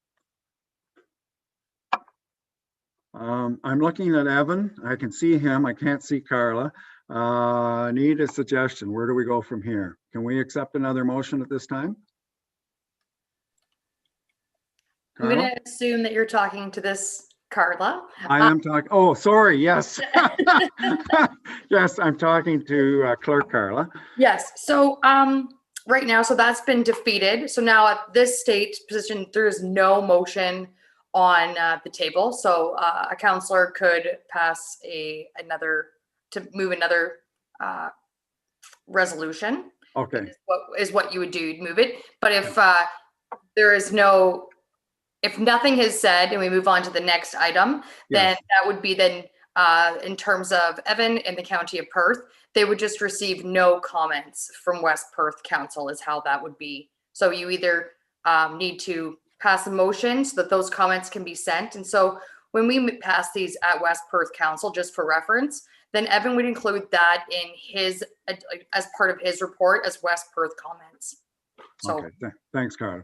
I'm looking at Evan. I can see him. I can't see Carla. Need a suggestion. Where do we go from here? Can we accept another motion at this time? I'm going to assume that you're talking to this Carla. I am talking. Oh, sorry. Yes. Yes, I'm talking to Clerk Carla. Yes. So right now, so that's been defeated. So now at this state position, there is no motion on the table. So a councillor could pass move another resolution. Okay. Is what you would do. You'd move it. But if if nothing is said and we move on to the next item, then that would be then in terms of Evan and the County of Perth, they would just receive no comments from West Perth Council is how that would be. So you either need to pass a motion so that those comments can be sent. And so when we pass these at West Perth Council, just for reference, then Evan would include that in his, as part of his report as West Perth comments. So, okay, thanks, Carla.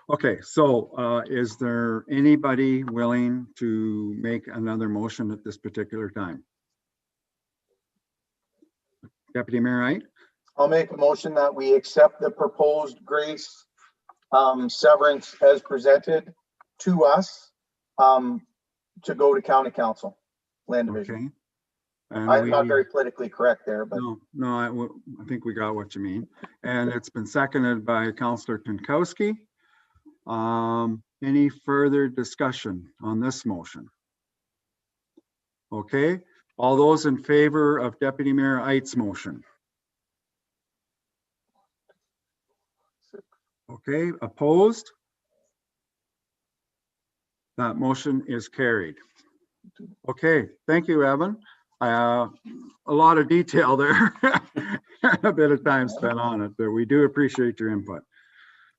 Okay, so is there anybody willing to make another motion at this particular time? Deputy Mayor Wright? I'll make a motion that we accept the proposed Grace severance as presented to us to go to County Council, Land Division. Okay. And I'm not very politically correct there, but no, I think we got what you mean. And it's been seconded by Councillor Pinkowski. Any further discussion on this motion? Okay, all those in favor of Deputy Mayor Eit's motion? Okay, opposed? That motion is carried. Okay, thank you, Evan. A lot of detail there, a bit of time spent on it, but we do appreciate your input.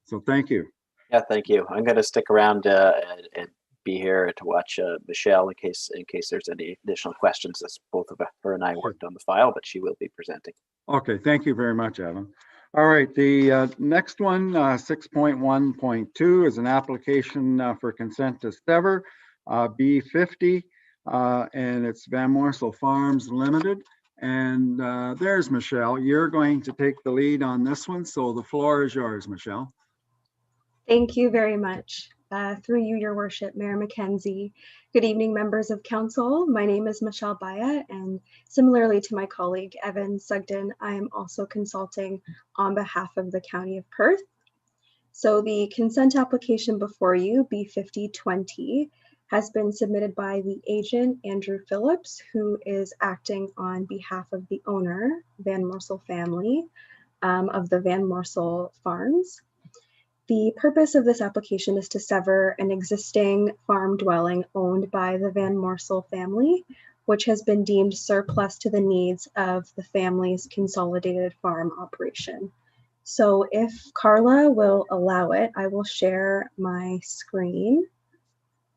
So thank you. Yeah, thank you. I'm going to stick around and be here to watch Michelle in case there's any additional questions. As both of her and I worked on the file, but she will be presenting. Okay, thank you very much, Evan. All right, the next one, 6.1.2 is an application for consent to sever B50. And it's Van Morsel Farms Limited. And there's Michelle. You're going to take the lead on this one. So the floor is yours, Michelle. Thank you very much. Through you, Your Worship, Mayor Mackenzie. Good evening, members of council. My name is Michelle Baya, and similarly to my colleague Evan Sugden, I am also consulting on behalf of the County of Perth. So the consent application before you, B5020, has been submitted by the agent, Andrew Phillips, who is acting on behalf of the owner, Van Morsel family, of the Van Morsel Farms. The purpose of this application is to sever an existing farm dwelling owned by the Van Morsel family, which has been deemed surplus to the needs of the family's consolidated farm operation. So if Carla will allow it, I will share my screen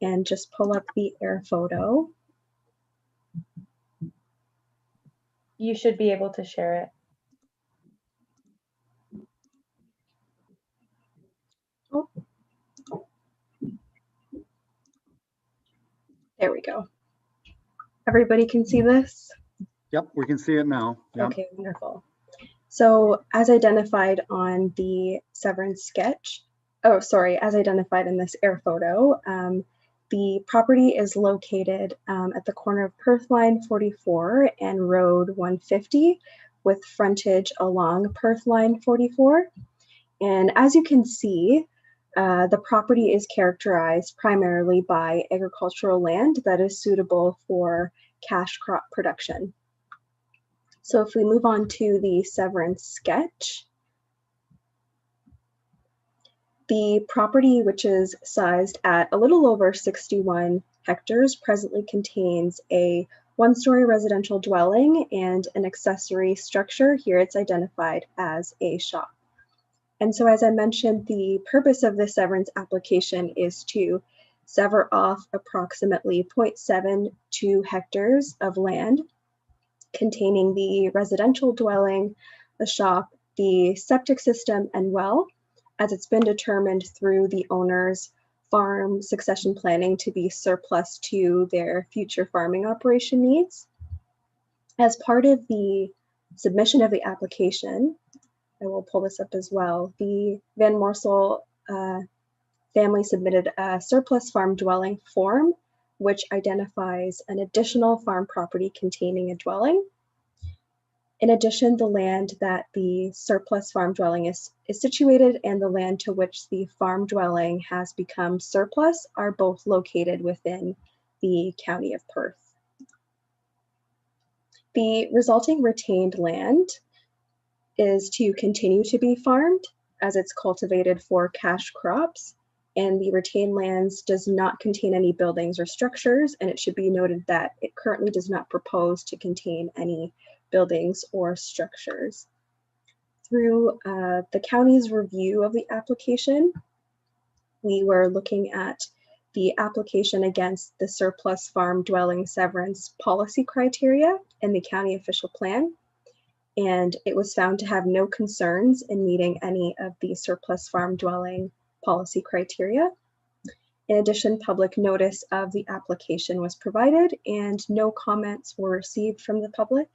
and just pull up the air photo. You should be able to share it. Oh. There we go. Everybody can see this? Yep, we can see it now. Yep. Okay, wonderful. So as identified on the severance sketch, as identified in this air photo, the property is located at the corner of Perth Line 44 and Road 150 with frontage along Perth Line 44. And as you can see, the property is characterized primarily by agricultural land that is suitable for cash crop production. So if we move on to the severance sketch, the property, which is sized at a little over 61 hectares, presently contains a one-story residential dwelling and an accessory structure. Here it's identified as a shop. And so, as I mentioned, the purpose of this severance application is to sever off approximately 0.72 hectares of land containing the residential dwelling, the shop, the septic system, and well, as it's been determined through the owner's farm succession planning to be surplus to their future farming operation needs. As part of the submission of the application, I will pull this up as well, the Van Morsel family submitted a surplus farm dwelling form, which identifies an additional farm property containing a dwelling. In addition, the land that the surplus farm dwelling is situated and the land to which the farm dwelling has become surplus are both located within the County of Perth. The resulting retained land is to continue to be farmed as it's cultivated for cash crops, and the retained lands does not contain any buildings or structures, and it should be noted that it currently does not propose to contain any buildings or structures. Through the county's review of the application, we were looking at the application against the surplus farm dwelling severance policy criteria in the county official plan, and it was found to have no concerns in meeting any of the surplus farm dwelling policy criteria. In addition, public notice of the application was provided and no comments were received from the public.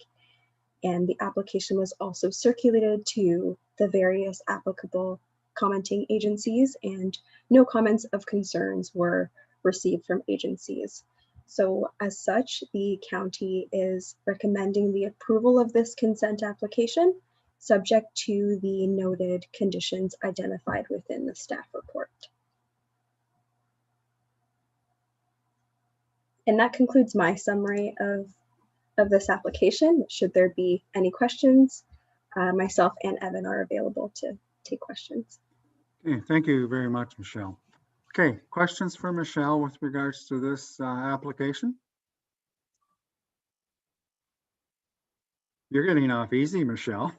And the application was also circulated to the various applicable commenting agencies, and no comments of concerns were received from agencies. So as such, the county is recommending the approval of this consent application, subject to the noted conditions identified within the staff report. And that concludes my summary of this application. Should there be any questions, myself and Evan are available to take questions. Okay, thank you very much, Michelle. Okay, questions for Michelle with regards to this application? You're getting off easy, Michelle.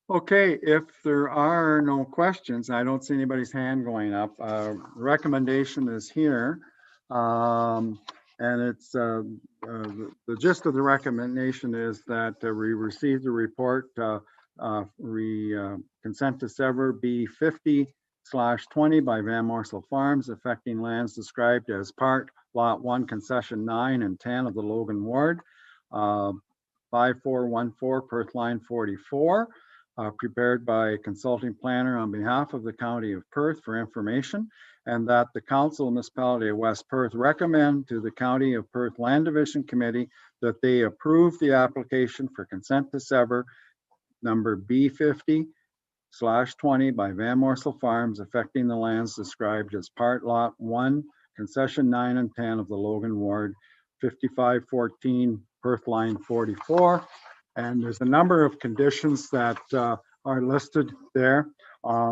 Okay, if there are no questions, I don't see anybody's hand going up. Recommendation is here. And it's the gist of the recommendation is that we received the report, consent to sever B50/20 by Van Morsel Farms affecting lands described as part lot 1 concession 9 and 10 of the Logan Ward, 5414 Perth Line 44. prepared by a consulting planner on behalf of the County of Perth for information, and that the Council of Municipality of West Perth recommend to the County of Perth Land Division Committee that they approve the application for consent to sever number B50/20 by Van Morsel Farms affecting the lands described as Part Lot 1, Concession 9 and 10 of the Logan Ward, 5514 Perth Line 44. And there's a number of conditions that are listed there. I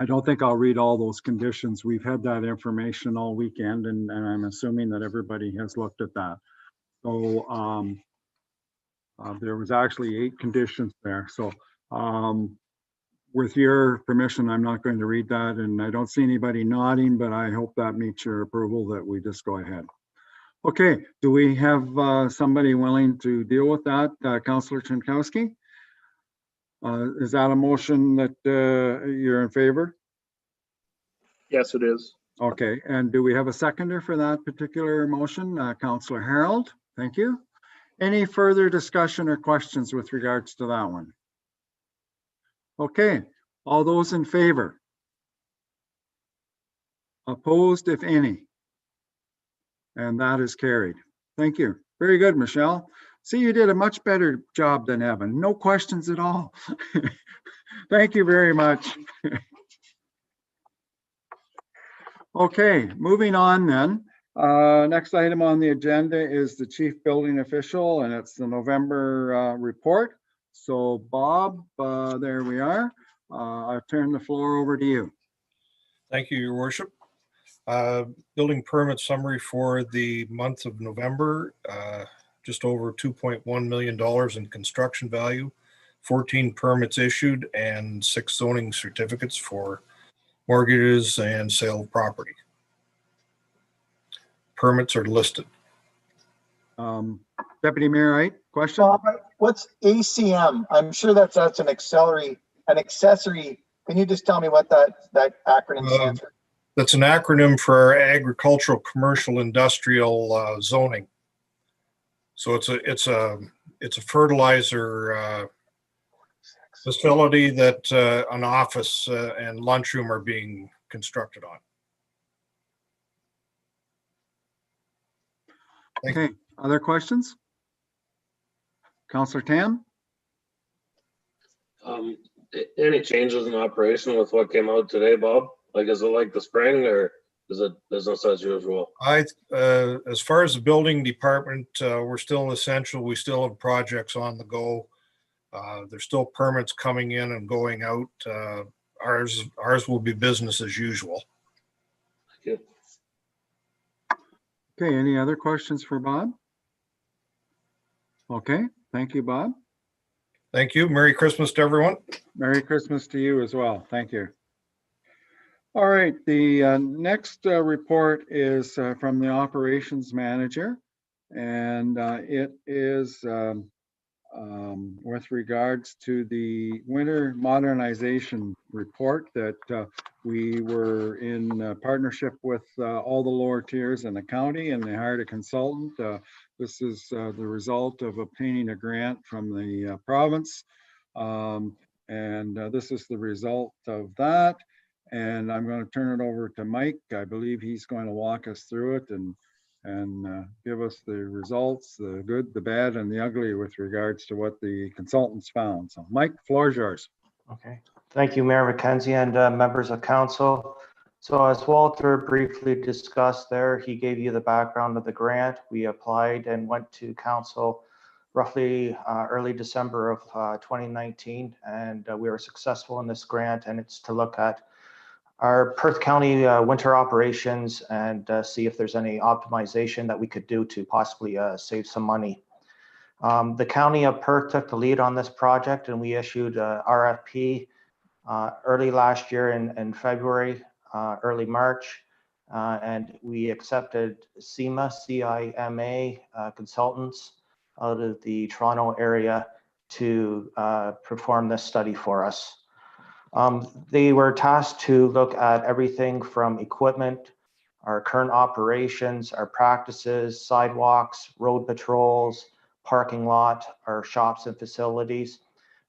don't think I'll read all those conditions. We've had that information all weekend, and I'm assuming that everybody has looked at that. So there was actually 8 conditions there. So with your permission, I'm not going to read that, and I don't see anybody nodding, but I hope that meets your approval that we just go ahead. Okay, do we have somebody willing to deal with that? Councillor Chinkowski? Is that a motion that you're in favor? Yes, it is. Okay, and do we have a seconder for that particular motion? Councillor Harold, thank you. Any further discussion or questions with regards to that one? Okay, all those in favor? Opposed, if any? And that is carried. Thank you. Very good, Michelle. See, you did a much better job than Evan. No questions at all. Thank you very much. Okay, moving on then. Next item on the agenda is the chief building official, and it's the November report. So Bob, there we are. I turn the floor over to you. Thank you, Your Worship. Building permit summary for the month of November, just over $2.1 million in construction value, 14 permits issued, and 6 zoning certificates for mortgages and sale of property. Permits are listed. Deputy Mayor Wright, question? What's ACM? I'm sure that's an accessory. Can you just tell me what that acronym stands for? That's an acronym for agricultural, commercial, industrial zoning. So it's a fertilizer facility that an office and lunchroom are being constructed on. Okay, other questions? Councillor Tam? Any changes in operation with what came out today, Bob? Like, is it like the spring, or is it business as usual? As far as the building department, we're still essential. We still have projects on the go. There's still permits coming in and going out. Ours will be business as usual. Thank you. Okay, any other questions for Bob? Okay, thank you, Bob. Thank you. Merry Christmas to everyone. Merry Christmas to you as well. Thank you. All right, the next report is from the operations manager, and it is with regards to the winter modernization report that we were in partnership with all the lower tiers in the county, and they hired a consultant. This is the result of obtaining a grant from the province, and this is the result of that. And I'm going to turn it over to Mike. I believe he's going to walk us through it and give us the results, the good, the bad, and the ugly with regards to what the consultants found. So Mike, the floor is yours. Okay. Thank you, Mayor McKenzie and members of council. So as Walter briefly discussed there, he gave you the background of the grant. We applied and went to council roughly early December of 2019, and we were successful in this grant, and it's to look at our Perth County winter operations and see if there's any optimization that we could do to possibly save some money. The County of Perth took the lead on this project, and we issued a RFP early last year in February, early March, and we accepted CIMA consultants out of the Toronto area to perform this study for us. They were tasked to look at everything from equipment, our current operations, our practices, sidewalks, road patrols, parking lot, our shops and facilities,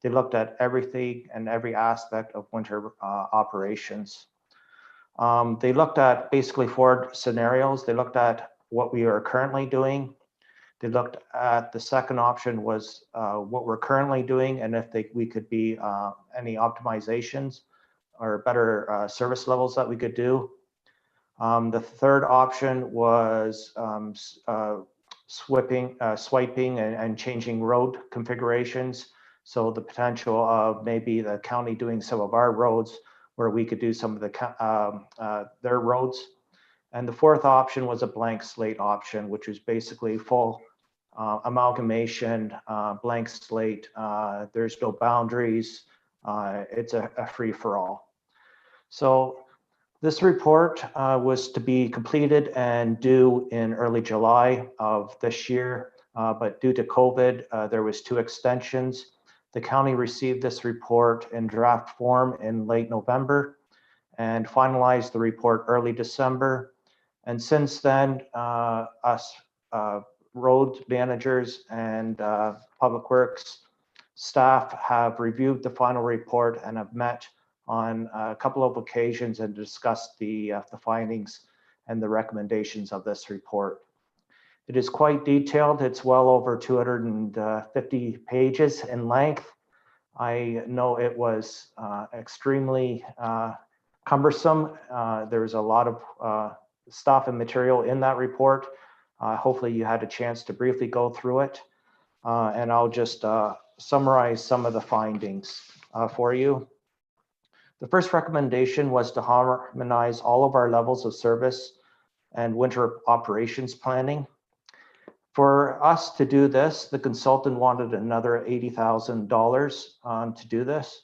They looked at everything and every aspect of winter operations. They looked at basically 4 scenarios. They looked at what we are currently doing. They looked at the second option was what we're currently doing and if we could be any optimizations or better service levels that we could do. The third option was swiping and changing road configurations. So the potential of maybe the county doing some of our roads where we could do some of their roads. And the fourth option was a blank slate option, which was basically full amalgamation, blank slate. There's no boundaries. It's a free for all. So this report was to be completed and due in early July of this year, but due to COVID, there was 2 extensions. The county received this report in draft form in late November and finalized the report early December. And since then, us road managers and public works staff have reviewed the final report and have met on a couple of occasions and discussed the findings and the recommendations of this report. It is quite detailed. It's well over 250 pages in length. I know it was extremely cumbersome. There's a lot of stuff and material in that report. Hopefully you had a chance to briefly go through it. And I'll just summarize some of the findings for you. The first recommendation was to harmonize all of our levels of service and winter operations planning. For us to do this, the consultant wanted another $80,000 to do this.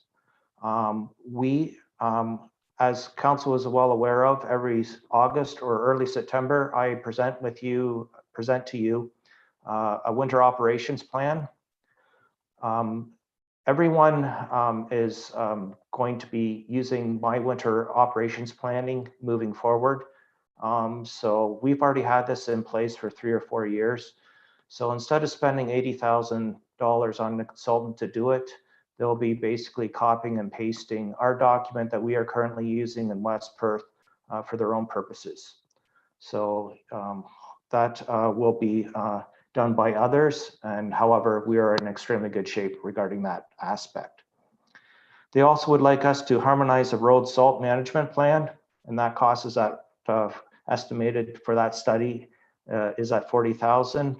As council is well aware of, every August or early September, I present to you a winter operations plan. Everyone is going to be using my winter operations planning moving forward. So we've already had this in place for 3 or 4 years. So instead of spending $80,000 on the consultant to do it, they'll be basically copying and pasting our document that we are currently using in West Perth for their own purposes. So that will be done by others. And however, we are in extremely good shape regarding that aspect. They also would like us to harmonize a road salt management plan, and that cost is at estimated for that study is at $40,000.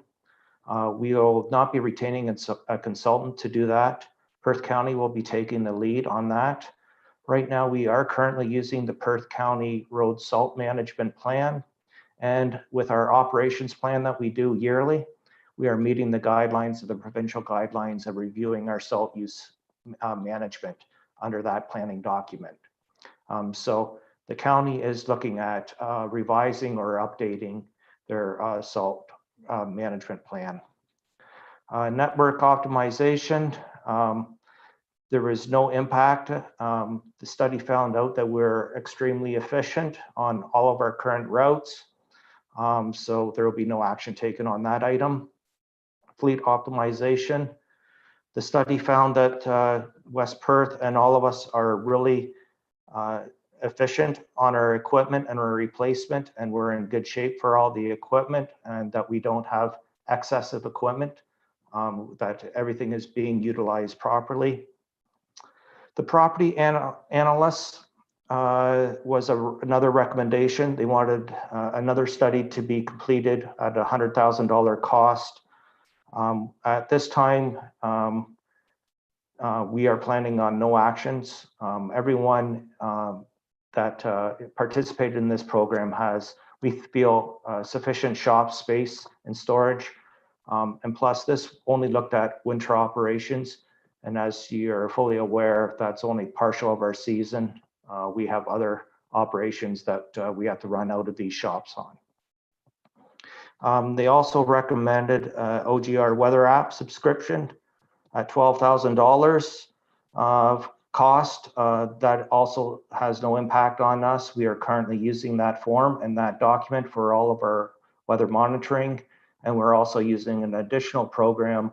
We will not be retaining a consultant to do that. Perth County will be taking the lead on that. Right now, we are currently using the Perth County Road Salt Management Plan. And with our operations plan that we do yearly, we are meeting the guidelines of the provincial guidelines of reviewing our salt use management under that planning document. So the county is looking at revising or updating their salt management plan. Network optimization, there is no impact. The study found out that we're extremely efficient on all of our current routes. So there will be no action taken on that item. Fleet optimization. The study found that West Perth and all of us are really efficient on our equipment and our replacement, and we're in good shape for all the equipment, and that we don't have excessive equipment, that everything is being utilized properly. The property analysts was another recommendation. They wanted another study to be completed at a $100,000 cost. At this time, we are planning on no actions. Everyone that participated in this program has, we feel, sufficient shop space and storage. And plus, this only looked at winter operations. And as you're fully aware, that's only partial of our season. We have other operations that we have to run out of these shops on. They also recommended OGR weather app subscription at $12,000 of cost. That also has no impact on us. We are currently using that form and that document for all of our weather monitoring. And we're also using an additional program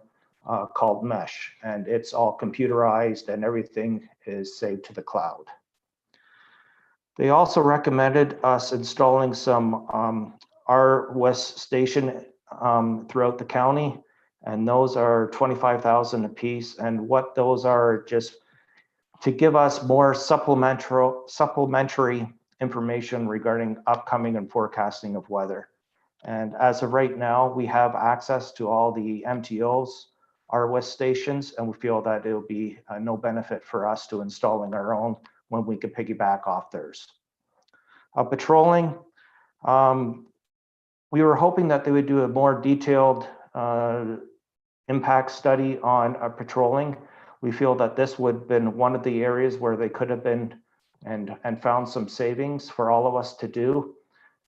called Mesh, and it's all computerized and everything is saved to the cloud. They also recommended us installing some RWIS station throughout the county, and those are $25,000 a piece. And what those are, just to give us more supplementary information regarding upcoming and forecasting of weather. And as of right now, we have access to all the MTOs, RWIS stations, and we feel that it'll be no benefit for us to installing our own when we can piggyback off theirs. Patrolling, we were hoping that they would do a more detailed impact study on patrolling. We feel that this would have been one of the areas where they could have been and found some savings for all of us to do.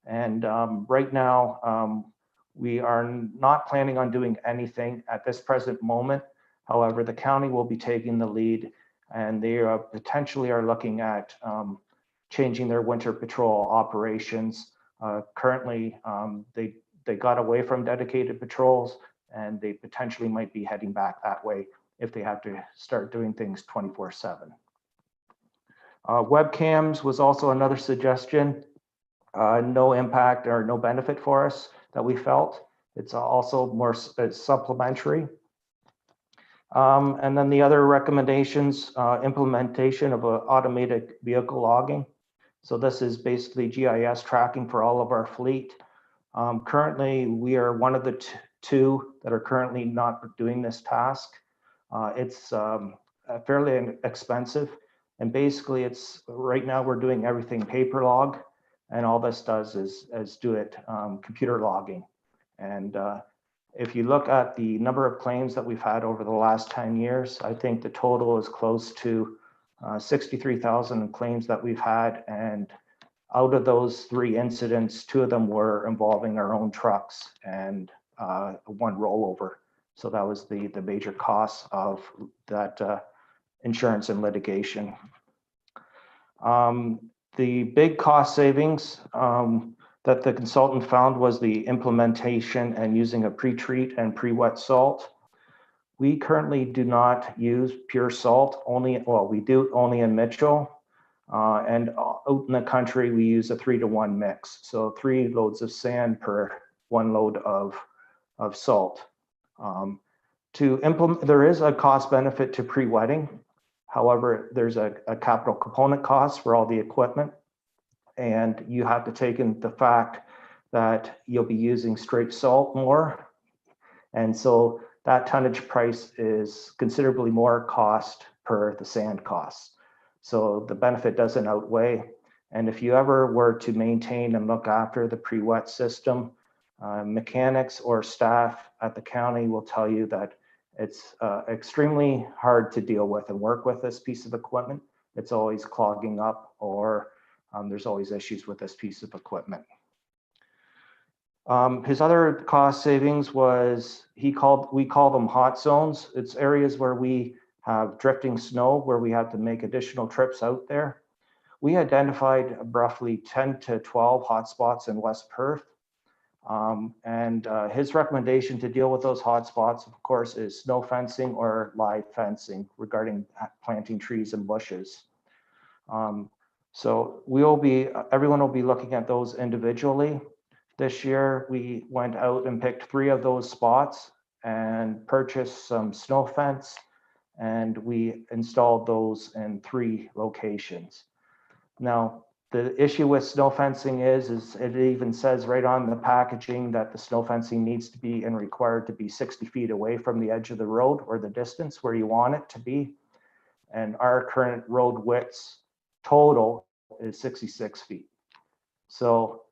And right now, we are not planning on doing anything at this present moment. However, the county will be taking the lead, and they potentially are looking at changing their winter patrol operations. Currently, they got away from dedicated patrols, and they potentially might be heading back that way if they have to start doing things 24/7. Webcams was also another suggestion. No impact or no benefit for us that we felt. It's also more supplementary. And then the other recommendations, implementation of automated vehicle logging. So this is basically GIS tracking for all of our fleet. Currently, we are one of the two that are currently not doing this task. It's fairly expensive. And basically it's right now we're doing everything paper log, and all this does is do it computer logging. And if you look at the number of claims that we've had over the last 10 years, I think the total is close to 63,000 claims that we've had. And out of those 3 incidents, 2 of them were involving our own trucks and 1 rollover. So that was the major cost of that insurance and litigation. The big cost savings that the consultant found was the implementation and using a pre-treat and pre-wet salt. We currently do not use pure salt, we do only in Mitchell. And out in the country, we use a 3-to-1 mix. So 3 loads of sand per 1 load of salt. To implement, there is a cost benefit to pre-wetting. However, there's a capital component cost for all the equipment. And you have to take in the fact that you'll be using straight salt more. And so that tonnage price is considerably more cost per the sand costs. So the benefit doesn't outweigh. And if you ever were to maintain and look after the pre-wet system, mechanics or staff at the county will tell you that it's extremely hard to deal with and work with this piece of equipment. It's always clogging up, or there's always issues with this piece of equipment. His other cost savings was we call them hot zones. It's areas where we have drifting snow, where we have to make additional trips out there. We identified roughly 10 to 12 hotspots in West Perth. His recommendation to deal with those hotspots, of course, is snow fencing or live fencing regarding planting trees and bushes. So everyone will be looking at those individually. This year, we went out and picked 3 of those spots and purchased some snow fence, and we installed those in 3 locations. Now, the issue with snow fencing is it even says right on the packaging that the snow fencing needs to be and required to be 60 feet away from the edge of the road or the distance where you want it to be. And our current road widths total is 66 feet. So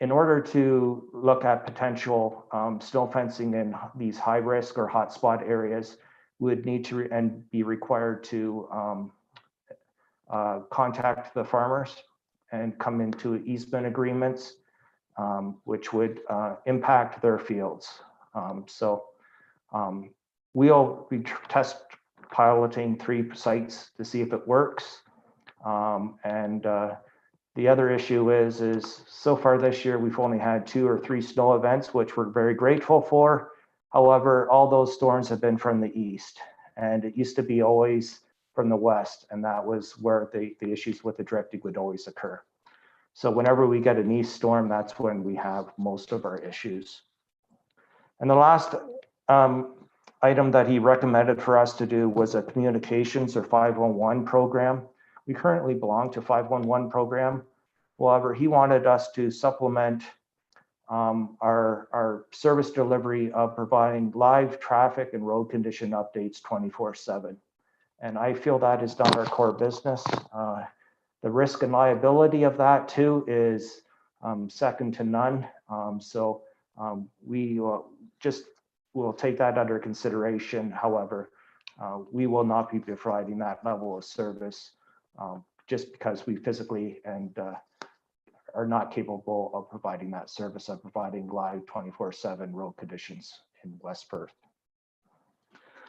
in order to look at potential snow fencing in these high risk or hotspot areas, we would need to and be required to contact the farmers and come into easement agreements, which would impact their fields. We'll be test piloting 3 sites to see if it works. The other issue is so far this year, we've only had 2 or 3 snow events, which we're very grateful for. However, all those storms have been from the east, and it used to be always from the west, and that was where the issues with the drifting would always occur. So whenever we get an east storm, that's when we have most of our issues. And the last item that he recommended for us to do was a communications or 511 program. We currently belong to 511 program. However, he wanted us to supplement our service delivery of providing live traffic and road condition updates 24/7. And I feel that is not our core business. The risk and liability of that too is second to none. We will take that under consideration. However, we will not be providing that level of service just because we physically and are not capable of providing that service of providing live 24/7 road conditions in West Perth.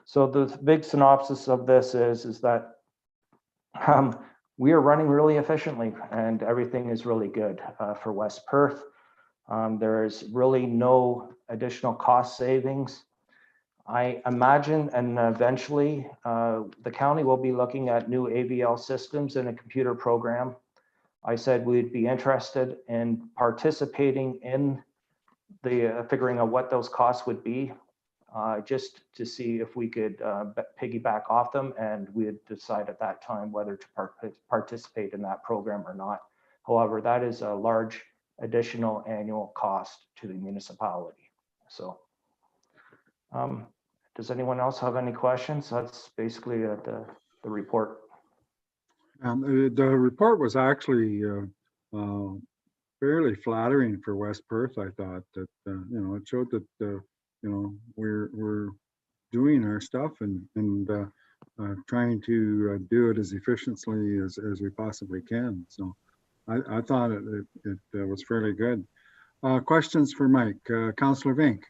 So the big synopsis of this is that we are running really efficiently and everything is really good for West Perth. There is really no additional cost savings. I imagine, and eventually the county will be looking at new AVL systems and a computer program. I said we'd be interested in participating in the figuring out what those costs would be, just to see if we could piggyback off them, and we'd decide at that time whether to participate in that program or not. However, that is a large additional annual cost to the municipality. So does anyone else have any questions? That's basically the report. The report was actually fairly flattering for West Perth. I thought that it showed that we're doing our stuff and trying to do it as efficiently as we possibly can. So I thought it was fairly good. Questions for Mike? Councillor Vink.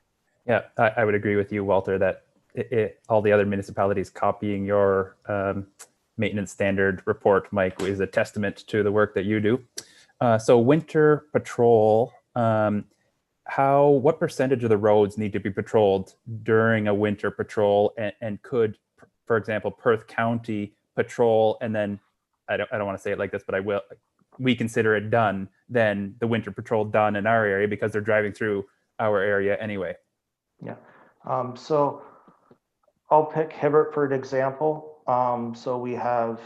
Yeah, I would agree with you, Walter, that all the other municipalities copying your maintenance standard report, Mike, is a testament to the work that you do. So winter patrol, what percentage of the roads need to be patrolled during a winter patrol, and could, for example, Perth County patrol, and then I don't want to say it like this, but we consider it done, then the winter patrol done in our area because they're driving through our area anyway. Yeah, so I'll pick Hibbert for an example. So we have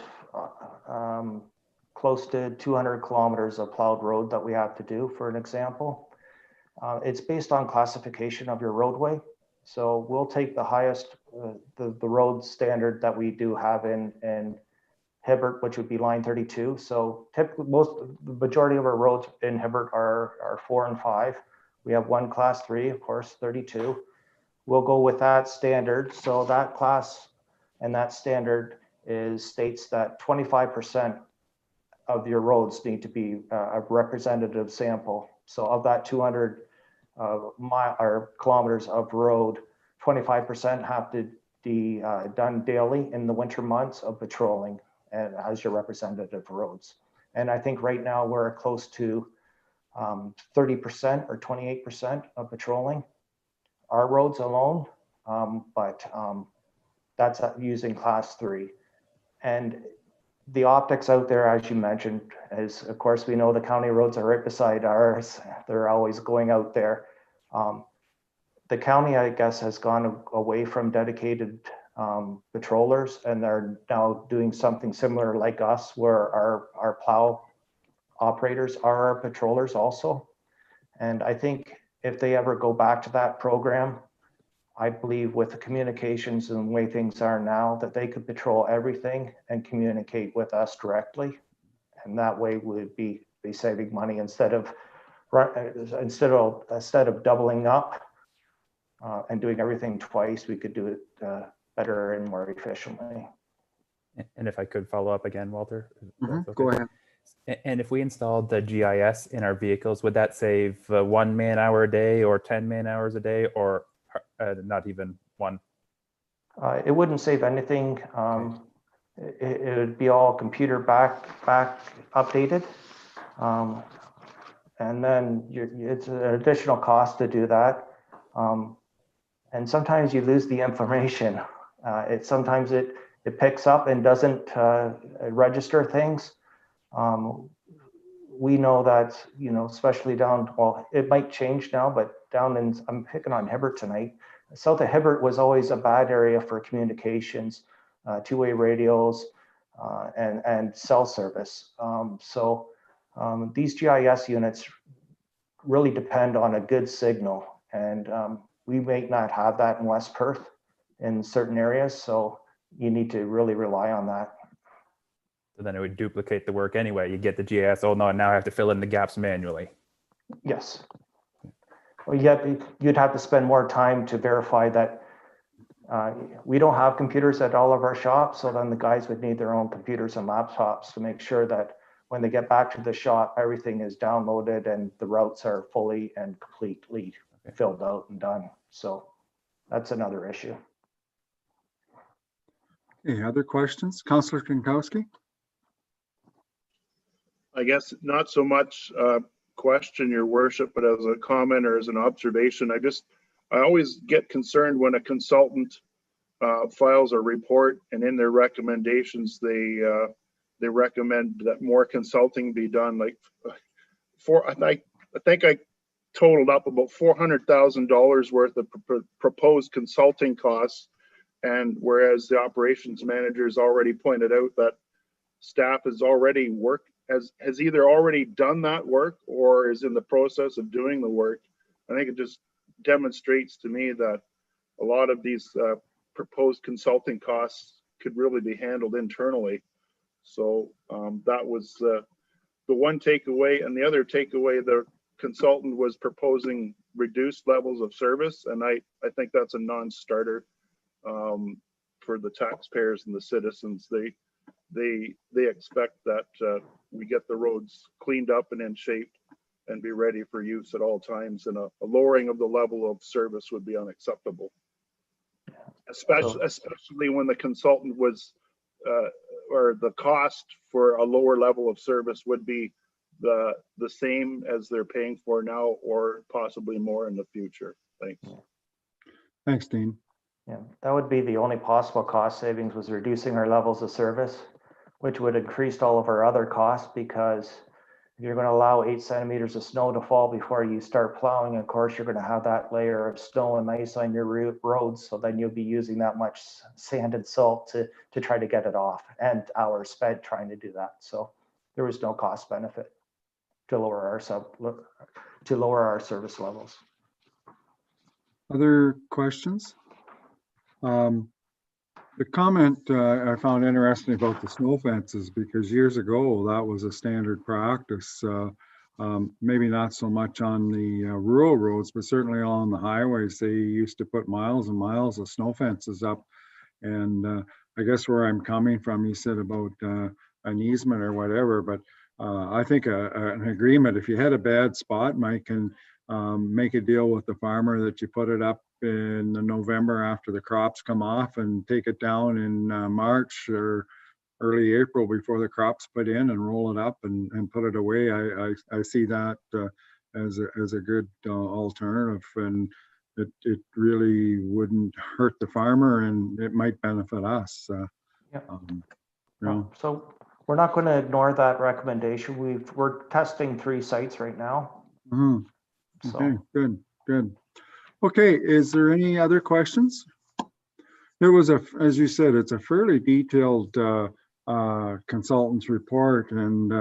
close to 200 kilometers of plowed road that we have to do, for an example. It's based on classification of your roadway. So we'll take the highest, the road standard that we do have in Hibbert, which would be line 32. So typically the majority of our roads in Hibbert are 4 and 5. We have one class 3, of course, 32. We'll go with that standard. So that class and that standard states that 25% of your roads need to be a representative sample. So of that 200 kilometers of road, 25% have to be done daily in the winter months of patrolling and as your representative roads. And I think right now we're close to 30% or 28% of patrolling our roads alone, but that's using class 3. And the optics out there, as you mentioned, is of course we know the county roads are right beside ours. They're always going out there. The county, I guess, has gone away from dedicated patrollers, and they're now doing something similar like us, where our plow operators are our patrollers also. And I think if they ever go back to that program, I believe with the communications and the way things are now, that they could patrol everything and communicate with us directly. And that way we'd be saving money instead of doubling up and doing everything twice. We could do it better and more efficiently. And if I could follow up again, Walter. Okay. Go ahead. And if we installed the GIS in our vehicles, would that save 1 man-hour a day or 10 man-hours a day, or not even one? It wouldn't save anything. It would be all computer back updated. And then it's an additional cost to do that. and sometimes you lose the information. Sometimes it picks up and doesn't register things. We know that, you know, especially down, well, it might change now, but down in, I'm picking on Hibbert tonight. South of Hibbert was always a bad area for communications, two-way radios, and cell service. These GIS units really depend on a good signal, and we may not have that in West Perth in certain areas, so you need to really rely on that. So then it would duplicate the work anyway. You get the GIS, oh no, now I have to fill in the gaps manually. Yes. Well, you'd have to spend more time to verify that we don't have computers at all of our shops, so then the guys would need their own computers and laptops to make sure that when they get back to the shop, everything is downloaded and the routes are fully and completely filled out and done. So that's another issue. Any other questions? Councillor Kinkowski? I guess not so much question, your worship, but as a comment or as an observation, I always get concerned when a consultant files a report and in their recommendations, they recommend that more consulting be done. Like I think I totaled up about $400,000 worth of proposed consulting costs. And whereas the operations managers already pointed out that staff has already has either already done that work or is in the process of doing the work. I think it just demonstrates to me that a lot of these proposed consulting costs could really be handled internally. So that was the one takeaway. And the other takeaway, the consultant was proposing reduced levels of service. And I think that's a non-starter for the taxpayers and the citizens. They expect that we get the roads cleaned up and in shape and be ready for use at all times. And a lowering of the level of service would be unacceptable, especially when the consultant was, or the cost for a lower level of service would be the same as they're paying for now, or possibly more in the future. Thanks. Thanks, Dean. Yeah, that would be the only possible cost savings, was reducing our levels of service, which would increase all of our other costs, because if you're going to allow 8 centimeters of snow to fall before you start plowing, of course, you're going to have that layer of snow and ice on your roads. So then you'll be using that much sand and salt to try to get it off, and hours spent trying to do that. So there was no cost benefit to lower our service levels. Other questions? The comment I found interesting about the snow fences, because years ago that was a standard practice. Maybe not so much on the rural roads, but certainly on the highways, they used to put miles and miles of snow fences up. And I guess where I'm coming from, you said about an easement or whatever, but I think an agreement, if you had a bad spot, Mike can make a deal with the farmer that you put it up in November after the crops come off, and take it down in March or early April before the crops put in, and roll it up and put it away. I see that as a good alternative, and it really wouldn't hurt the farmer, and it might benefit us. Yeah. You know. So we're not going to ignore that recommendation. We're testing 3 sites right now. Mm-hmm. So. Okay, good. Okay, is there any other questions? It was as you said, it's a fairly detailed consultant's report, and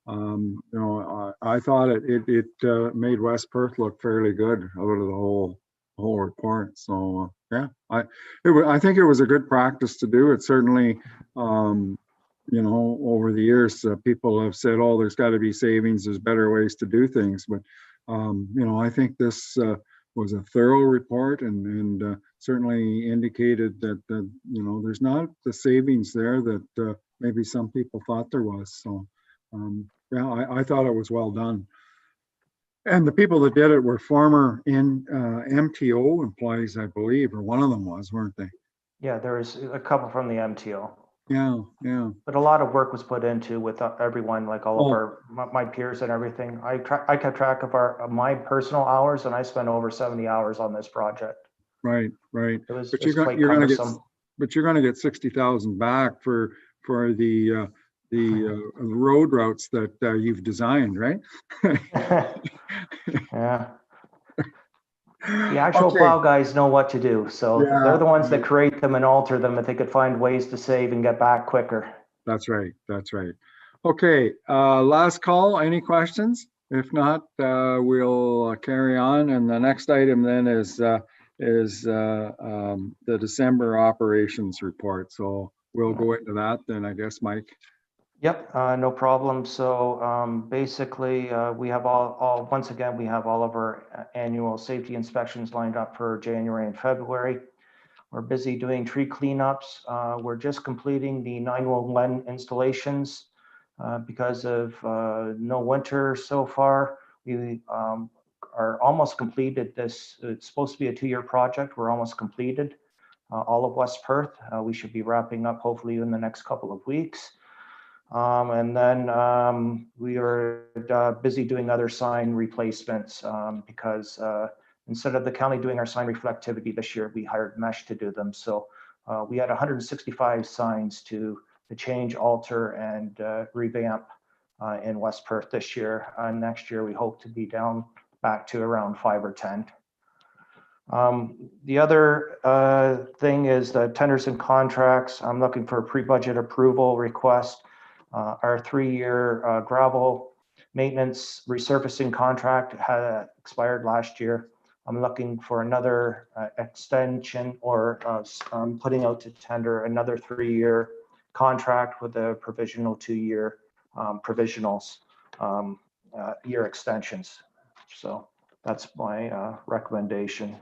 you know, I thought it made West Perth look fairly good out of the whole report. So yeah, I think it was a good practice to do. It certainly, you know, over the years, people have said, oh, there's got to be savings, there's better ways to do things, but you know, I think this was a thorough report, and certainly indicated that you know, there's not the savings there that maybe some people thought there was. So yeah, I thought it was well done. And the people that did it were former MTO employees, I believe, or one of them was, weren't they? Yeah, there was a couple from the MTO. Yeah. But a lot of work was put into with everyone, like all of my peers and everything. I kept track of my personal hours, and I spent over 70 hours on this project. Right. It was But just quite you're gonna get, cumbersome. but you're gonna get 60,000 back for the road routes that you've designed, right? Yeah. The actual Okay. plow guys know what to do. So they're Yeah, the ones that create them and alter them if they could find ways to save and get back quicker. that's right. That's right. Okay, last call. Any questions? If not, we'll carry on. And the next item then is the December operations report. So we'll go into that then, I guess, Mike. Yep, no problem. So basically, we have once again, we have all of our annual safety inspections lined up for January and February. We're busy doing tree cleanups. We're just completing the 911 installations because of no winter so far. We are almost completed this. It's supposed to be a 2-year project. We're almost completed all of West Perth. We should be wrapping up hopefully in the next couple of weeks. And then we are busy doing other sign replacements because instead of the county doing our sign reflectivity this year, we hired Mesh to do them. So we had 165 signs to change, alter, and revamp in West Perth this year. Next year, we hope to be down back to around 5 or 10. The other thing is the tenders and contracts. I'm looking for a pre-budget approval request. Our 3-year gravel maintenance resurfacing contract had expired last year. I'm looking for another extension or putting out to tender another 3-year contract with a provisional 2-year provisionals year extensions. So that's my recommendation.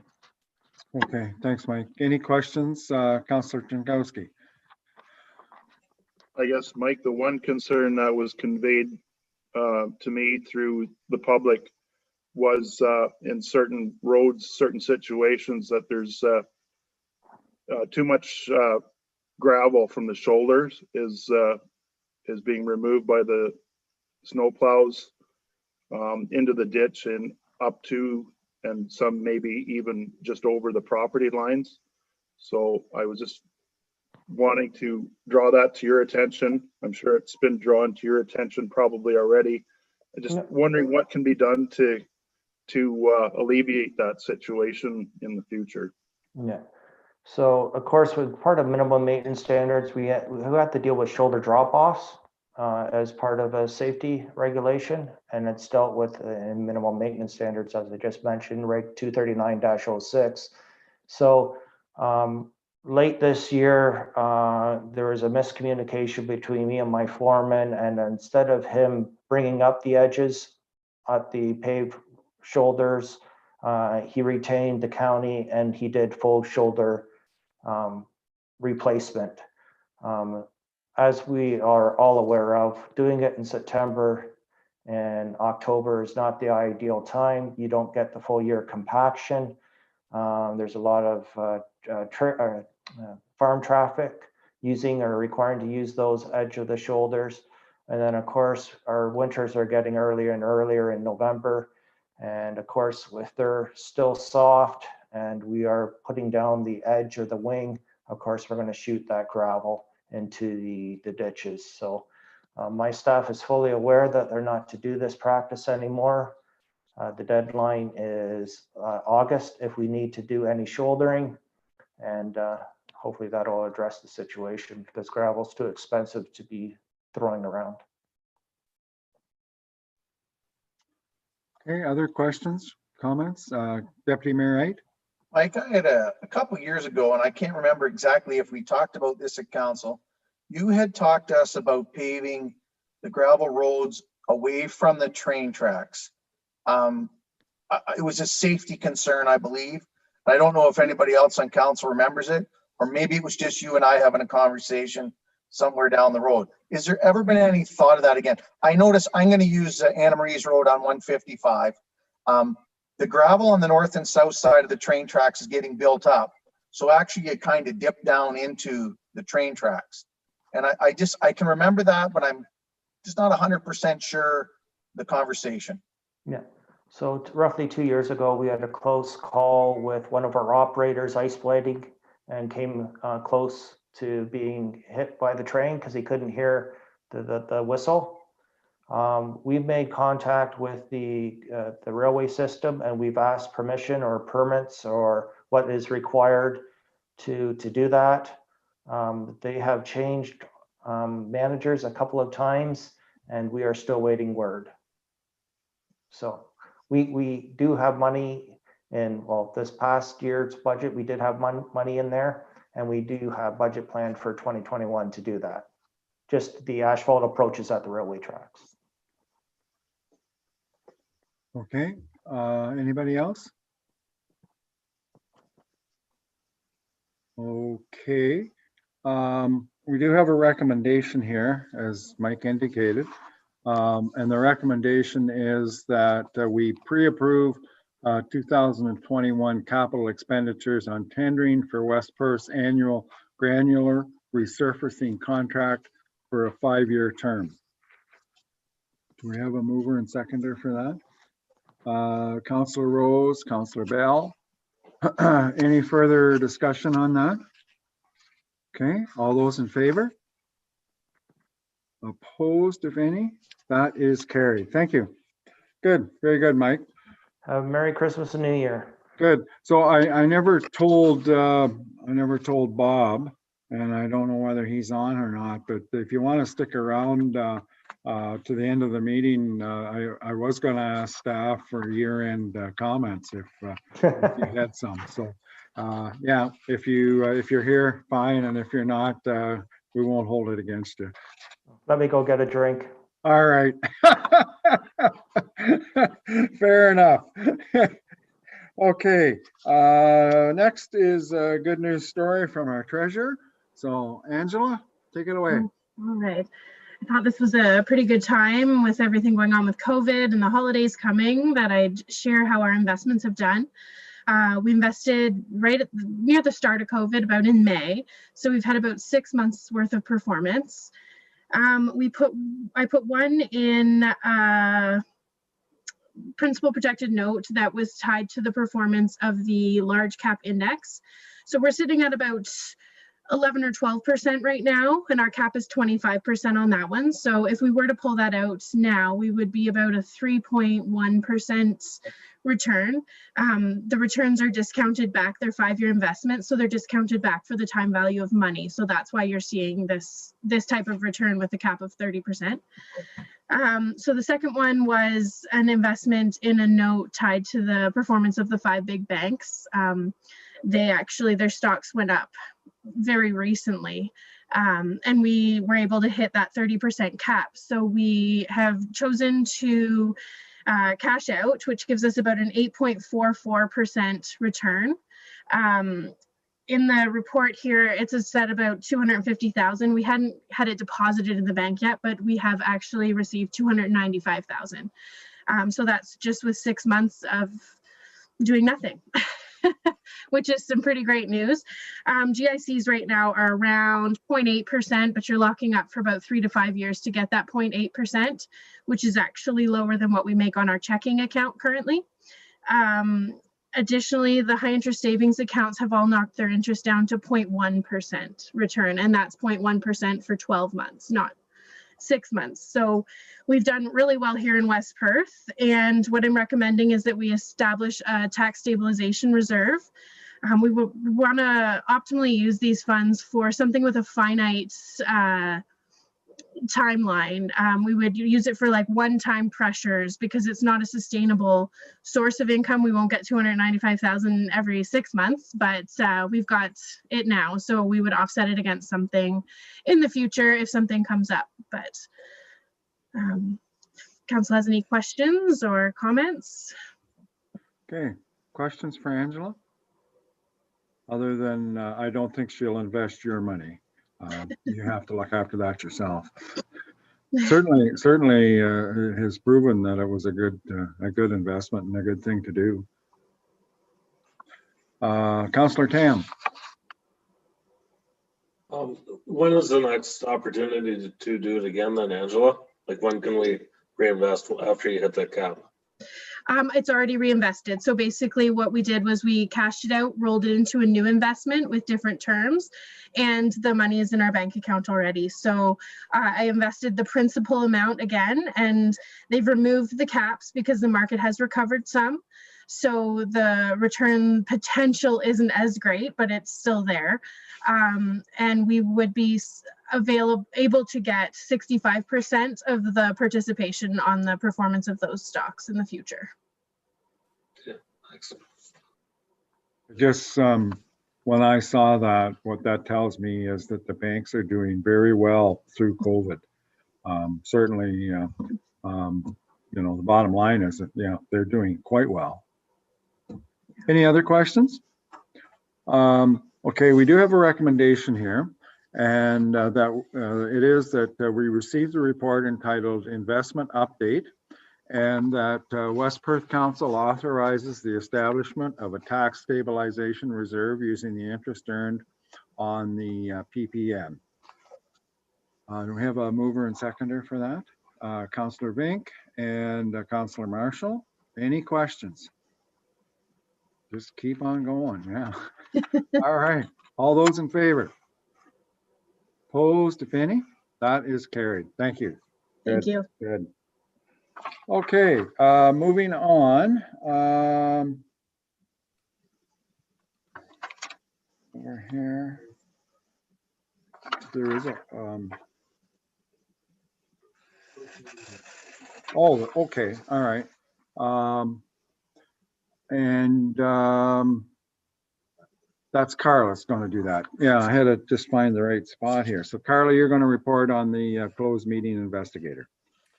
Okay, thanks, Mike. Any questions, Councillor Jankowski? I guess, Mike, the one concern that was conveyed to me through the public was in certain roads, certain situations that there's too much gravel from the shoulders is being removed by the snow plows into the ditch and up to, and some maybe even just over the property lines. So I was just wanting to draw that to your attention. I'm sure it's been drawn to your attention probably already. I'm just wondering what can be done to alleviate that situation in the future. Yeah. So of course, with part of minimum maintenance standards, we have to deal with shoulder drop-offs as part of a safety regulation, and it's dealt with in minimum maintenance standards, as I just mentioned, Reg 239-06. So late this year, there was a miscommunication between me and my foreman, and instead of him bringing up the edges at the paved shoulders, he retained the county and he did full shoulder replacement. As we are all aware of, doing it in September and October is not the ideal time. You don't get the full year compaction. There's a lot of farm traffic using or requiring to use those edge of the shoulders. And then of course, our winters are getting earlier and earlier in November. And of course, if they're still soft and we are putting down the edge or the wing, of course, we're going to shoot that gravel into the ditches. So my staff is fully aware that they're not to do this practice anymore. The deadline is August if we need to do any shouldering, and hopefully that'll address the situation because gravel is too expensive to be throwing around. Okay, other questions, comments? Deputy Mayor Wright? Mike, I had a couple years ago, and I can't remember exactly if we talked about this at council. You had talked to us about paving the gravel roads away from the train tracks. It was a safety concern, I believe. I don't know if anybody else on council remembers it, or maybe it was just you and I having a conversation somewhere down the road. Is there ever been any thought of that again? I notice I'm going to use Anna Marie's Road on 155. The gravel on the north and south side of the train tracks is getting built up. So actually you kind of dip down into the train tracks. And I can remember that, but I'm just not 100% sure the conversation. Yeah. So roughly 2 years ago, we had a close call with one of our operators ice blading and came close to being hit by the train because he couldn't hear the whistle. We've made contact with the railway system, and we've asked permission or permits or what is required to do that. They have changed managers a couple of times, and we are still waiting word. So we do have money in, well, this past year's budget, we did have money in there, and we do have budget planned for 2021 to do that. Just the asphalt approaches at the railway tracks. Okay, anybody else? Okay, we do have a recommendation here, as Mike indicated. And the recommendation is that we pre-approve 2021 capital expenditures on tendering for West Perth's annual granular resurfacing contract for a 5-year term. Do we have a mover and seconder for that? Councillor Rose, Councillor Bell. Any further discussion on that? Okay, all those in favor? Opposed, if any? That is carried. Thank you. Good, very good, Mike. Have a Merry Christmas and New Year. Good. So I never told Bob, and I don't know whether he's on or not, but if you want to stick around to the end of the meeting, I was going to ask staff for year-end comments if you had some. So yeah, if you're here, fine, and if you're not, we won't hold it against you. Let me go get a drink. All right. Fair enough. Okay. Next is a good news story from our treasurer. So Angela, take it away. All right. I thought this was a pretty good time with everything going on with COVID and the holidays coming that I'd share how our investments have done. We invested near the start of COVID, about in May. So we've had about 6 months worth of performance. I put one in principal projected note that was tied to the performance of the large cap index. So we're sitting at about 11 or 12% right now, and our cap is 25% on that one. So if we were to pull that out now, we would be about a 3.1% return. The returns are discounted back. They're 5-year investments, so they're discounted back for the time value of money. So that's why you're seeing this type of return with a cap of 30%. So the second one was an investment in a note tied to the performance of the 5 big banks. Their stocks went up very recently, and we were able to hit that 30% cap. So we have chosen to cash out, which gives us about an 8.44% return. In the report here, it's set about 250,000. We hadn't had it deposited in the bank yet, but we have actually received 295,000. So that's just with 6 months of doing nothing. Which is some pretty great news. GICs right now are around 0.8%, but you're locking up for about 3 to 5 years to get that 0.8%, which is actually lower than what we make on our checking account currently. Additionally, the high interest savings accounts have all knocked their interest down to 0.1% return, and that's 0.1% for 12 months, not 6 months. So we've done really well here in West Perth. And what I'm recommending is that we establish a tax stabilization reserve. We want to optimally use these funds for something with a finite timeline. We would use it for like one-time pressures because it's not a sustainable source of income. We won't get 295,000 every 6 months, but we've got it now. So we would offset it against something in the future if something comes up. But council has any questions or comments? Okay, questions for Angela? Other than I don't think she'll invest your money. You have to look after that yourself. Certainly has proven that it was a good investment and a good thing to do. Councillor Tam. When is the next opportunity to do it again then, Angela? Like when can we reinvest after you hit that cap? It's already reinvested. So basically what we did was we cashed it out, rolled it into a new investment with different terms, and the money is in our bank account already. So I invested the principal amount again, and they've removed the caps because the market has recovered some. So the return potential isn't as great, but it's still there. And we would be able to get 65% of the participation on the performance of those stocks in the future. Just when I saw that, what that tells me is that the banks are doing very well through COVID. Certainly, you know, the bottom line is that, yeah, they're doing quite well. Any other questions? Okay, we do have a recommendation here, and that it is that we received a report entitled Investment Update, and that West Perth Council authorizes the establishment of a tax stabilization reserve using the interest earned on the PPM. Do we have a mover and seconder for that? Councillor Vink and Councillor Marshall. Any questions? Just keep on going, yeah. All right, all those in favor? Opposed, if any? That is carried. Thank you. Thank you. Good. Okay, moving on. Over here. There is a, oh, okay, all right. That's Carla's going to do that. Yeah, I had to just find the right spot here. So Carla, you're going to report on the closed meeting investigator.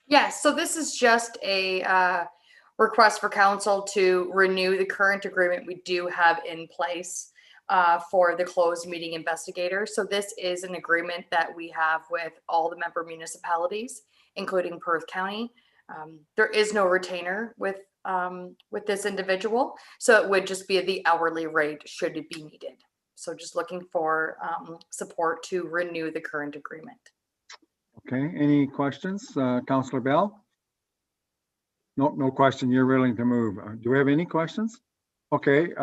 Yes, so this is just a request for council to renew the current agreement we do have in place for the closed meeting investigator. So this is an agreement that we have with all the member municipalities, including Perth County. There is no retainer with this individual, so it would just be the hourly rate should it be needed. So just looking for support to renew the current agreement. Okay, any questions? Councillor Bell? No question. You're willing to move. Do we have any questions? Okay,